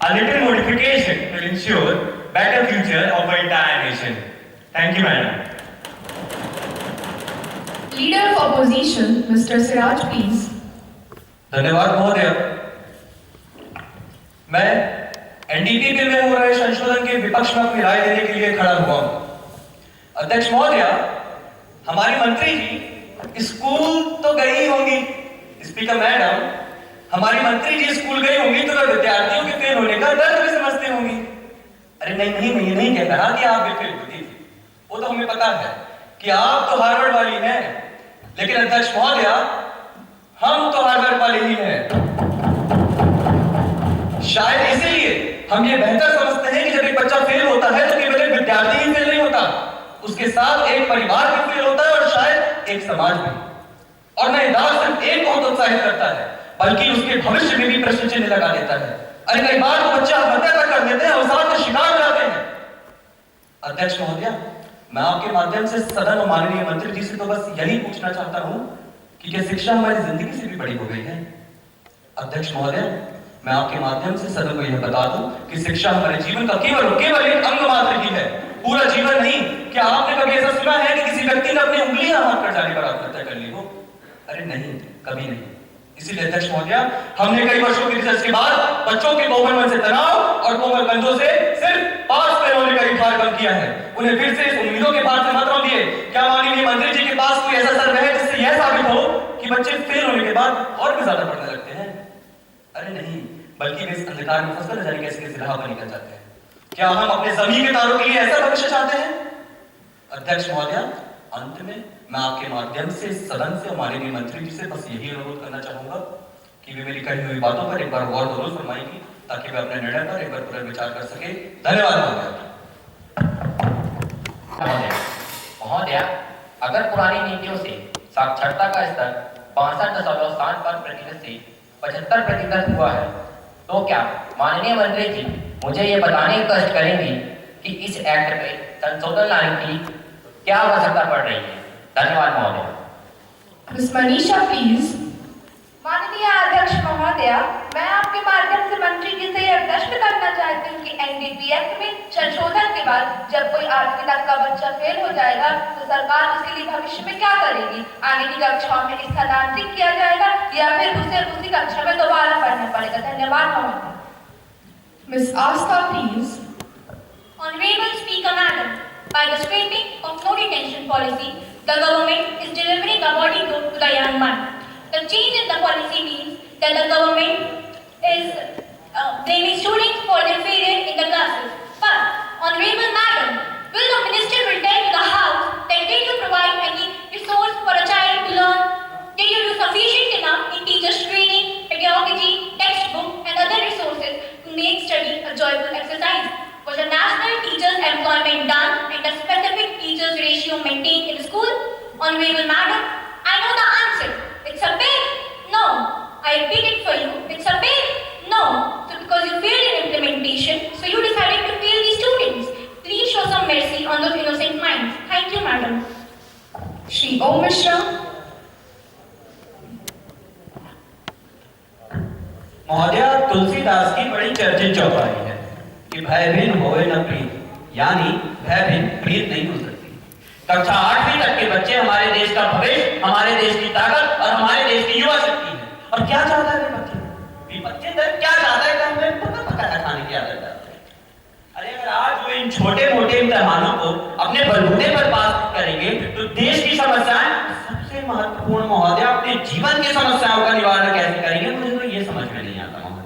Speaker 12: A little modification will ensure better future of our entire nation. Thank you, madam.
Speaker 1: Leader of Opposition, Mr. Siraj, please.
Speaker 5: धन्यवाद महोदय। मैं NDP bill में हो रहे संशोधन के विपक्ष में अपनी राय देने के लिए खड़ा हुआ हूं। अध्यक्ष महोदय, हमारी मंत्री जी स्कूल तो गई होंगी। स्पीकर मैडम, हमारी मंत्री जी स्कूल गई होंगी तो वह विद्यार्थियों के फेल होने का दर्द भी समझती होंगी। अरे नहीं नहीं, मैं ये नहीं कह रहा कि आप फेल होती थी, वो तो हमें पता है कि आप तो हार्वर्ड वाली हैं, लेकिन अध्यक्ष महोदय, हम तो हार्वर्ड वाले ही हैं। शायद इसीलिए हम ये बेहतर समझते हैं कि जब एक बच्चा फेल होता है तो केवल एक विद्यार्थी ही फेल नहीं होता, उसके साथ एक परिवार भी फेल होता है और शायद एक समाज भी। और न इदारा सिर्फ एक को उत्साहित करता है, बल्कि उसके भविष्य में भी प्रश्न चिन्ह लगा देता है। अरे कई बार तो बच्चा आत्महत्या कर देते हैं, अवसाद का शिकार हो जाते हैं। अध्यक्ष महोदय, मैं आपके माध्यम से सदन और माननीय मंत्री जी से तो बस यही पूछना चाहता हूं कि क्या शिक्षा हमारी जिंदगी से भी बड़ी हो गई है? अध्यक्ष महोदय, मैं आपके माध्यम से सदन को यह बता दूं कि शिक्षा हमारे जीवन का केवल एक अंग मात्र ही है, पूरा जीवन नहीं। क्या आपने कभी ऐसा सुना है कि किसी व्यक्ति ने अपनी उंगलियां हाथ कट जाने पर आत्महत्या कर ली हो? अरे नहीं, कभी नहीं। इसीलिए अध्यक्ष महोदय, हमने कई वर्षों की रिसर्च के बाद बच्चों के कोमल मन से तनाव और कोमल कंधों से सिर्फ पास फेल होने का ही भार कम किया है। उन्हें फिर से इस उम्मीदों के भार से मत दिए। क्या माननीय मंत्री जी के पास कोई ऐसा सर्वे है जिससे यह साबित हो कि बच्चे फेल होने के बाद और भी ज्यादा पढ़ने लगते हैं? अरे नहीं, बल्कि वे इस अंधकार में फंसकर न जाने कैसे राह पर निकल जाते हैं। क्या हम अपने जमीन के तारों के लिए ऐसा भविष्य चाहते हैं? अध्यक्ष महोदय, अंत में मैं आपके माध्यम से सदन से माननीय मंत्री जी से बस यही अनुरोध करना चाहूंगा कि वे मेरी कही हुई बातों पर एक बार गौर जरूर फरमाएंगी, ताकि वे अपने निर्णय पर एक बार पुनर्विचार कर सके। धन्यवाद
Speaker 14: महोदय, अगर पुरानी नीतियों से साक्षरता का स्तर 65.7% से 75% हुआ है, तो क्या माननीय मंत्री जी मुझे ये बताने की कष्ट करेंगी कि इस एक्ट पे संशोधन लाने की क्या आवश्यकता पड़ रही है? धन्यवाद महोदय।
Speaker 1: Miss Manisha, please.
Speaker 8: माननीय अध्यक्ष महोदय, मैं आपके माध्यम से मंत्री जी से यह प्रश्न करना चाहती हूँ कि एनडीपी एक्ट में संशोधन के बाद जब कोई 8वीं तक का बच्चा फेल हो जाएगा तो सरकार उसके लिए भविष्य में क्या करेगी? आगे की कक्षाओं में स्थानांतरित किया जाएगा या फिर उसे उसी कक्षा में दोबारा पढ़ना पड़ेगा? धन्यवाद महोदय।
Speaker 1: Miss Asta, please.
Speaker 6: Honorable Speaker Madam, by the scrapping of no detention policy, the government is delivering a body to the young man. The change in the policy means that the government is blaming students for their failure in the classes. But, Honorable Madam, will the minister will tell to the House that did you provide any resource for a child to learn? Did you do sufficient enough in teachers' training, pedagogy, textbook and other resources to make study a joyful exercise? Was the national teachers' employment done and the specific teachers' ratio maintained in the school? Honorable Madam, I know the answer. It's a big no. I repeat it for you. It's a big no. So because you failed in implementation, so you decided to fail these students. Please show some mercy on those innocent minds. Thank you, Madam.
Speaker 1: Shri Om Mishra.
Speaker 15: महोदय, तुलसीदास की बड़ी चर्चित चौपाई है कि भय भिन्न होए न प्रीत, यानी भय भिन्न प्रीत नहीं हो सकती। कक्षा 8वीं तक के बच्चे हमारे देश का भविष्य, हमारे देश की ताकत और हमारे देश की युवा शक्ति है। और क्या चाहता है बच्चे क्या चाहता है कि हमें पता खाने की आदत है। अरे अगर आज वो इन छोटे मोटे इम्तिहानों को अपने बलबूते पर पास करेंगे तो देश की समस्याएं, सबसे महत्वपूर्ण महोदय, अपने जीवन की समस्याओं का निवारण कैसे करेंगे? मुझे तो ये समझ में नहीं आता महोदय।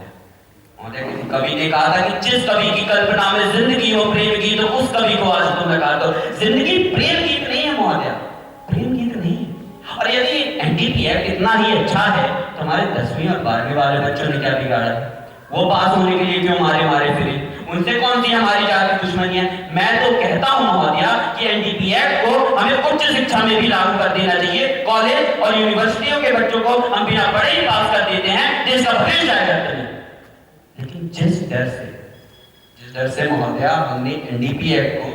Speaker 15: किसी कवि ने कहा था कि जिस कवि की कल्पना में जिंदगी हो प्रेम की, तो उस कवि को आज तुम लगा दो। जिंदगी प्रेम गीत नहीं है महोदय, प्रेम गीत नहीं। और यदि एनडीपी एक्ट इतना ही अच्छा है तो हमारे 10वीं और 12वीं वाले बच्चों ने क्या बिगाड़ा है? वो पास होने के लिए क्यों मारे फिरे? उनसे कौन सी हमारी जाति दुश्मनी है? मैं तो कहता हूं महोदय कि एनडीपी एक्ट को हमें उच्च शिक्षा में भी लागू कर देना चाहिए। कॉलेज और यूनिवर्सिटियों के बच्चों को हम बिना पढ़े ही पास कर देते हैं, देश का भविष्य जाया करते हैं। लेकिन जिस डर से महोदय हमने एनडीपी एक्ट को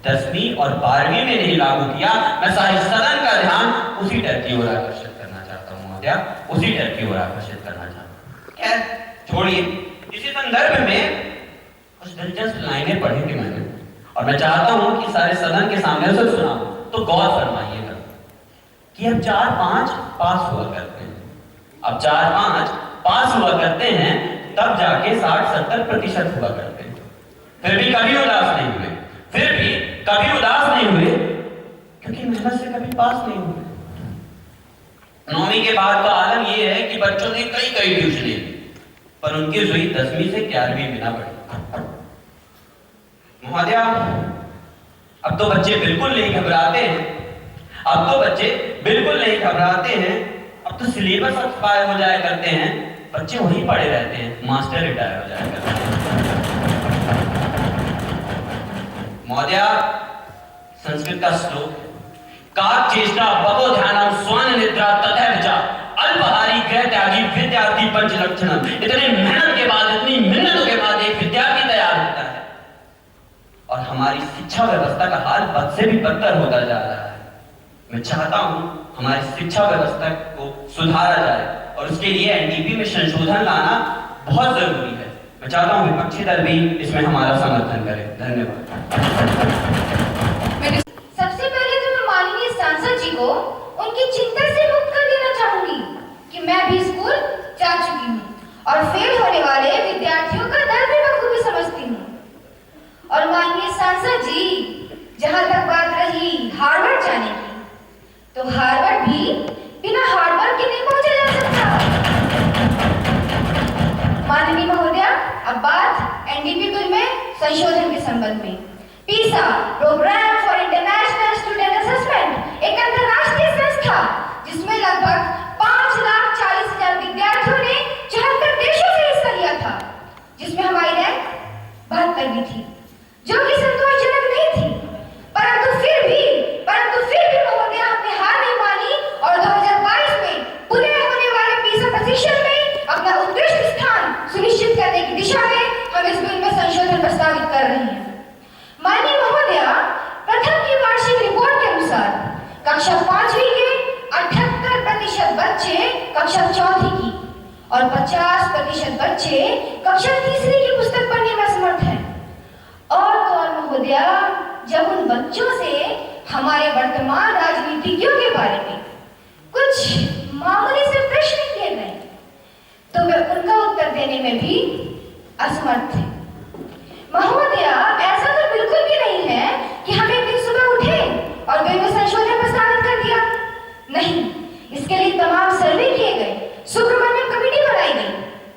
Speaker 15: 10वीं और 12वीं में नहीं लागू किया, मैं सारे सदन का ध्यान उसी डर की ओर आकर्षित करना चाहता हूं महोदया, उसी डर की ओर आकर्षित करना चाहता हूं। खैर छोड़िए, इसी संदर्भ में कुछ दिलचस्प लाइनें पढ़ी थी मैंने और मैं चाहता हूं कि सारे सदन के सामने उसे सुनाऊं, तो गौर फरमाइएगा कि अब 4-5 पास हुआ करते हैं, अब 4-5 पास हुआ करते हैं, तब जाके 60-70% हुआ करते हैं। फिर भी कभी उदास नहीं हुए, फिर भी कभी उदास नहीं हुए, क्योंकि मेहनत से कभी पास नहीं हुए। 9वीं के बाद का आलम यह है कि बच्चों ने कई ट्यूशनें ली, पर उनकी सुई 10वीं से 11वीं में ना बढ़ी। महोदया, अब तो बच्चे बिल्कुल नहीं घबराते हैं, अब तो बच्चे बिल्कुल नहीं घबराते हैं, अब तो सिलेबस एक्सपायर हो जाया करते हैं, बच्चे वहीं पड़े रहते हैं, मास्टर रिटायर हो जाया करते हैं। महोदया, संस्कृत का श्लोक है, काक चेष्टा बपो ध्यानम स्वान निद्रा तथैव च अल्पहारी गृह त्यागी विद्यार्थी पंच लक्षणम। इतने मेहनत के बाद, इतनी मिन्नतों के बाद एक विद्यार्थी तैयार होता है और हमारी शिक्षा व्यवस्था का हाल बद से भी बदतर होता जा रहा है। मैं चाहता हूं हमारी शिक्षा व्यवस्था को सुधारा जाए और उसके लिए एनडीपी में संशोधन लाना बहुत जरूरी है। मैं चाहता हूं विपक्षी दल भी इसमें हमारा समर्थन करे। धन्यवाद।
Speaker 7: सबसे पहले तो मैं माननीय सांसद जी को उनकी चिंता से मुक्त कर देना चाहूंगी कि मैं भी स्कूल जा चुकी हूँ और फेल होने वाले विद्यार्थियों का दर्द भी बखूबी समझती हूँ। और माननीय सांसद जी, जहां तक बात रही हार्वर्ड जाने की, तो हार्वर्ड भी बिना हार्डवर्क के नहीं पहुंचा जा सकता। माननीय महोदया, अब बात एनडीपी बिल में संशोधन के संबंध में। PISA programme for international student assessment एक अंतरराष्ट्रीय संस्था जिसमें लगभग 5,40,000 विद्यार्थियों ने 74 देशों से हिस्सा लिया था, जिसमें हमारी रैंक 72वीं थी, जो कि संतोषजनक नहीं थी, परंतु फिर भी महोदया हमने हार नहीं मानी और 2022 में पुणे होने वाले पीसा प्रशिक्षण में अपना उत्कृष्ट स्थान सुनिश्चित करने की दिशा में हम इस बिल में संशोधन प्रस्तावित कर रहे हैं। माननीय महोदया, प्रथम की वार्षिक रिपोर्ट के अनुसार कक्षा 5वीं के 78% बच्चे कक्षा 4वीं की और 50% बच्चे कक्षा 3वीं की पुस्तक पढ़ने में असमर्थ हैं। और तो और महोदया, जब उन बच्चों से हमारे वर्तमान राजनीतिज्ञों के बारे में कुछ मामूली से प्रश्न किए गए, तो वे उनका उत्तर देने में भी असमर्थ थे। महोदया, ऐसा तो बिल्कुल भी नहीं है कि हम एक दिन सुबह उठे और बिल में संशोधन प्रस्तावित कर दिया। नहीं, इसके लिए तमाम सर्वे किए गए, सुब्रमण्यम कमेटी बनाई गई,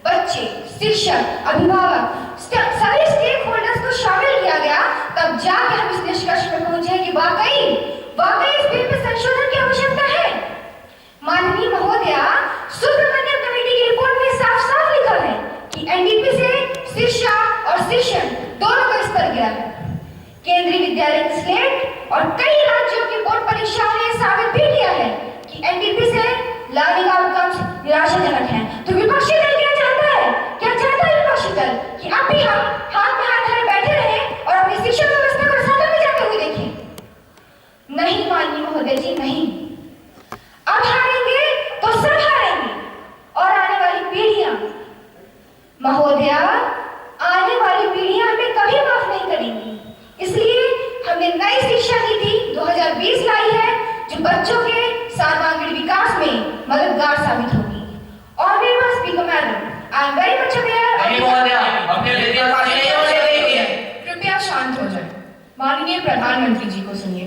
Speaker 7: बच्चे, शिक्षक, अभिभावक, सभी स्टेक होल्डर्स को शामिल किया गया, तब जाकर हम इस निष्कर्ष में पहुंचे कि वाकई इस बिल में संशोधन की आवश्यकता है। माननीय महोदया, सुब्रमण्यम कमेटी की रिपोर्ट में साफ-साफ लिखा है कि एनडीपी से शिक्षा और शिक्षण दोनों का स्तर गिरा है। केंद्रीय विद्यालय की स्लेट और कई राज्यों की बोर्ड परीक्षाओं ने साबित भी किया है कि एनडीपी से लर्निंग आउटकम्स निराशाजनक हैं। तो विपक्षी दल क्या चाहता है? क्या चाहता है विपक्षी दल कि अब भी हम हाथ में हाथ धरे बैठे रहें और अपनी शिक्षा व्यवस्था को रसातल में जाते हुए देखें? नहीं माननीय महोदय जी, नहीं। अब हारेंगे तो सब हारेंगे और आने वाली पीढ़ियां, महोदया, आने वाली पीढ़ियां हमें कभी माफ नहीं करेंगी। इसलिए हमने नई शिक्षा नीति 2020 लाई है, जो बच्चों के सर्वांगीण विकास में मददगार साबित होगी। Honourable speaker madam, I am very much
Speaker 1: कृपया शांत हो जाए। माननीय प्रधानमंत्री जी को सुनिए।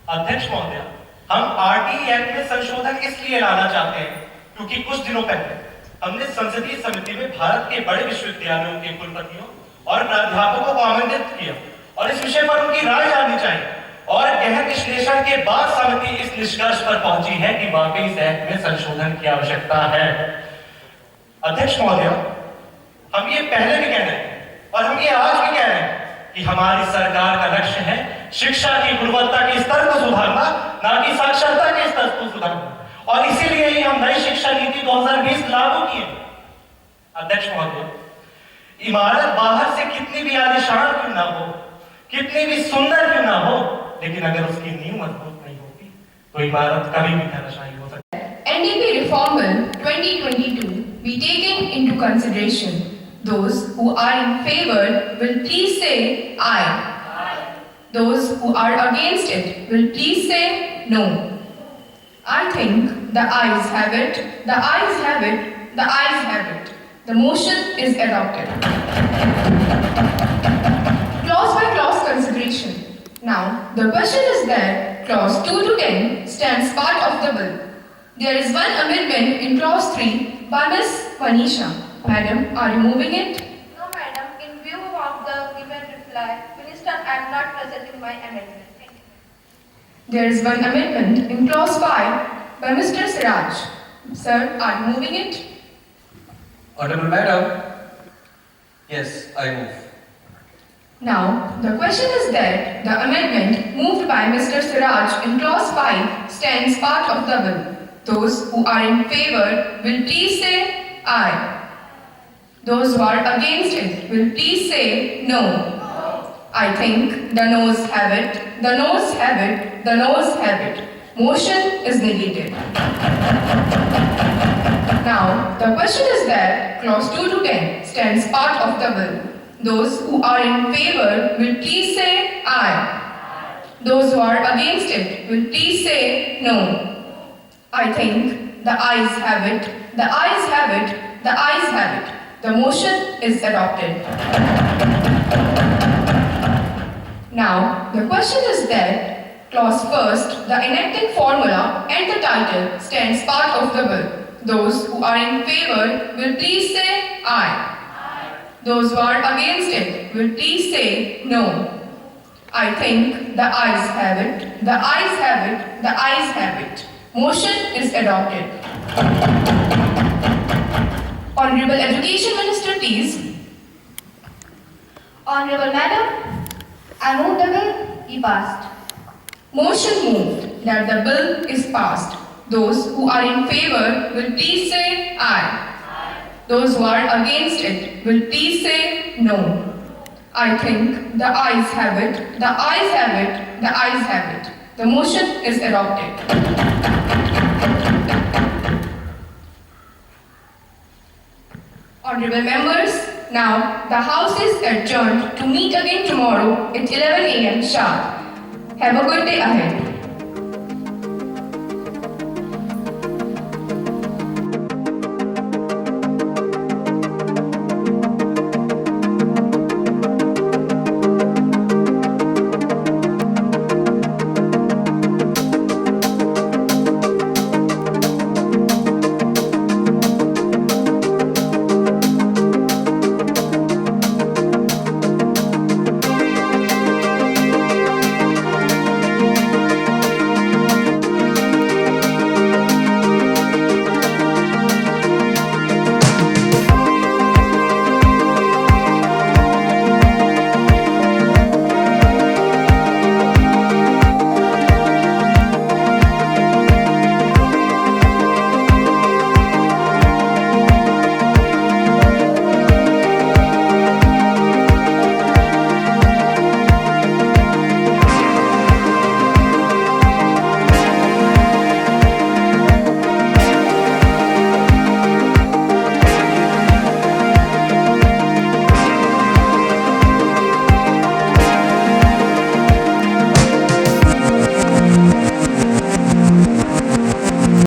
Speaker 4: अध्यक्ष महोदया, हम आरटी एक्ट में संशोधन इसलिए लाना चाहते हैं क्योंकि कुछ दिनों पहले हमने संसदीय समिति में भारत के बड़े विश्वविद्यालयों के कुलपतियों और प्राध्यापकों को आमंत्रित किया और इस विषय पर उनकी राय जाननी चाहिए। और गहन विश्लेषण के बाद समिति इस निष्कर्ष पर पहुंची है कि वाकई इस एक्ट में संशोधन की आवश्यकता है। अध्यक्ष महोदया, हम ये पहले भी कह रहे हैं और हम ये आज भी कह रहे हैं कि हमारी सरकार का लक्ष्य है शिक्षा की गुणवत्ता के स्तर को सुधारना, ना कि साक्षरता के स्तर को सुधारना, और इसीलिए ही हम नई शिक्षा नीति 2020 लागू किए। अध्यक्ष महोदय, इमारत बाहर से कितनी भी आलीशान क्यों ना हो, कितनी भी सुंदर क्यों ना हो, लेकिन अगर उसकी नींव मजबूत नहीं होती तो इमारत कभी भी धराशायी हो सकती है।
Speaker 1: NDP Reform Bill 2022 be taken into consideration. Those who are in favor will please say aye. Those who are against it will please say no. I think the ayes have it, the ayes have it, the ayes have it. The motion is adopted. Clause by clause consideration. Now, the question is that clause 2 to 10 stands part of the bill. There is one amendment in clause 3 by Ms. Manisha. Madam, are you moving it?
Speaker 8: No, madam. In view of the given reply, Minister, I am not presenting my amendment. Thank you.
Speaker 1: There is one amendment in clause 5 by Mr. Siraj. Sir, are you moving it?
Speaker 5: Honorable Madam, yes, I move.
Speaker 1: Now, the question is that the amendment moved by Mr. Siraj in clause 5 stands part of the bill. Those who are in favor will please say aye. Those who are against it will please say no. I think the noes have it, the noes have it, the noes have it. Motion is negated. Now, the question is that clause 2 to 10 stands part of the bill. Those who are in favor will please say aye. Those who are against it will please say no. I think the ayes have it, the ayes have it, the ayes have it. The motion is adopted. Now, the question is that clause first, the enacting formula and the title stands part of the bill. Those who are in favor will please say aye. Those who are against it will please say no. I think the ayes have it, the ayes have it, the ayes have it. Motion is adopted. Honorable Education Minister, please.
Speaker 6: Honorable Madam, I move the bill be passed.
Speaker 1: Motion moved that the bill is passed. Those who are in favor will please say aye. Those who are against it will please say no. I think the ayes have it, the ayes have it, the ayes have it. The motion is adopted. Honorable members, now the House is adjourned to meet again tomorrow at 11 a.m. sharp. Have a good day ahead.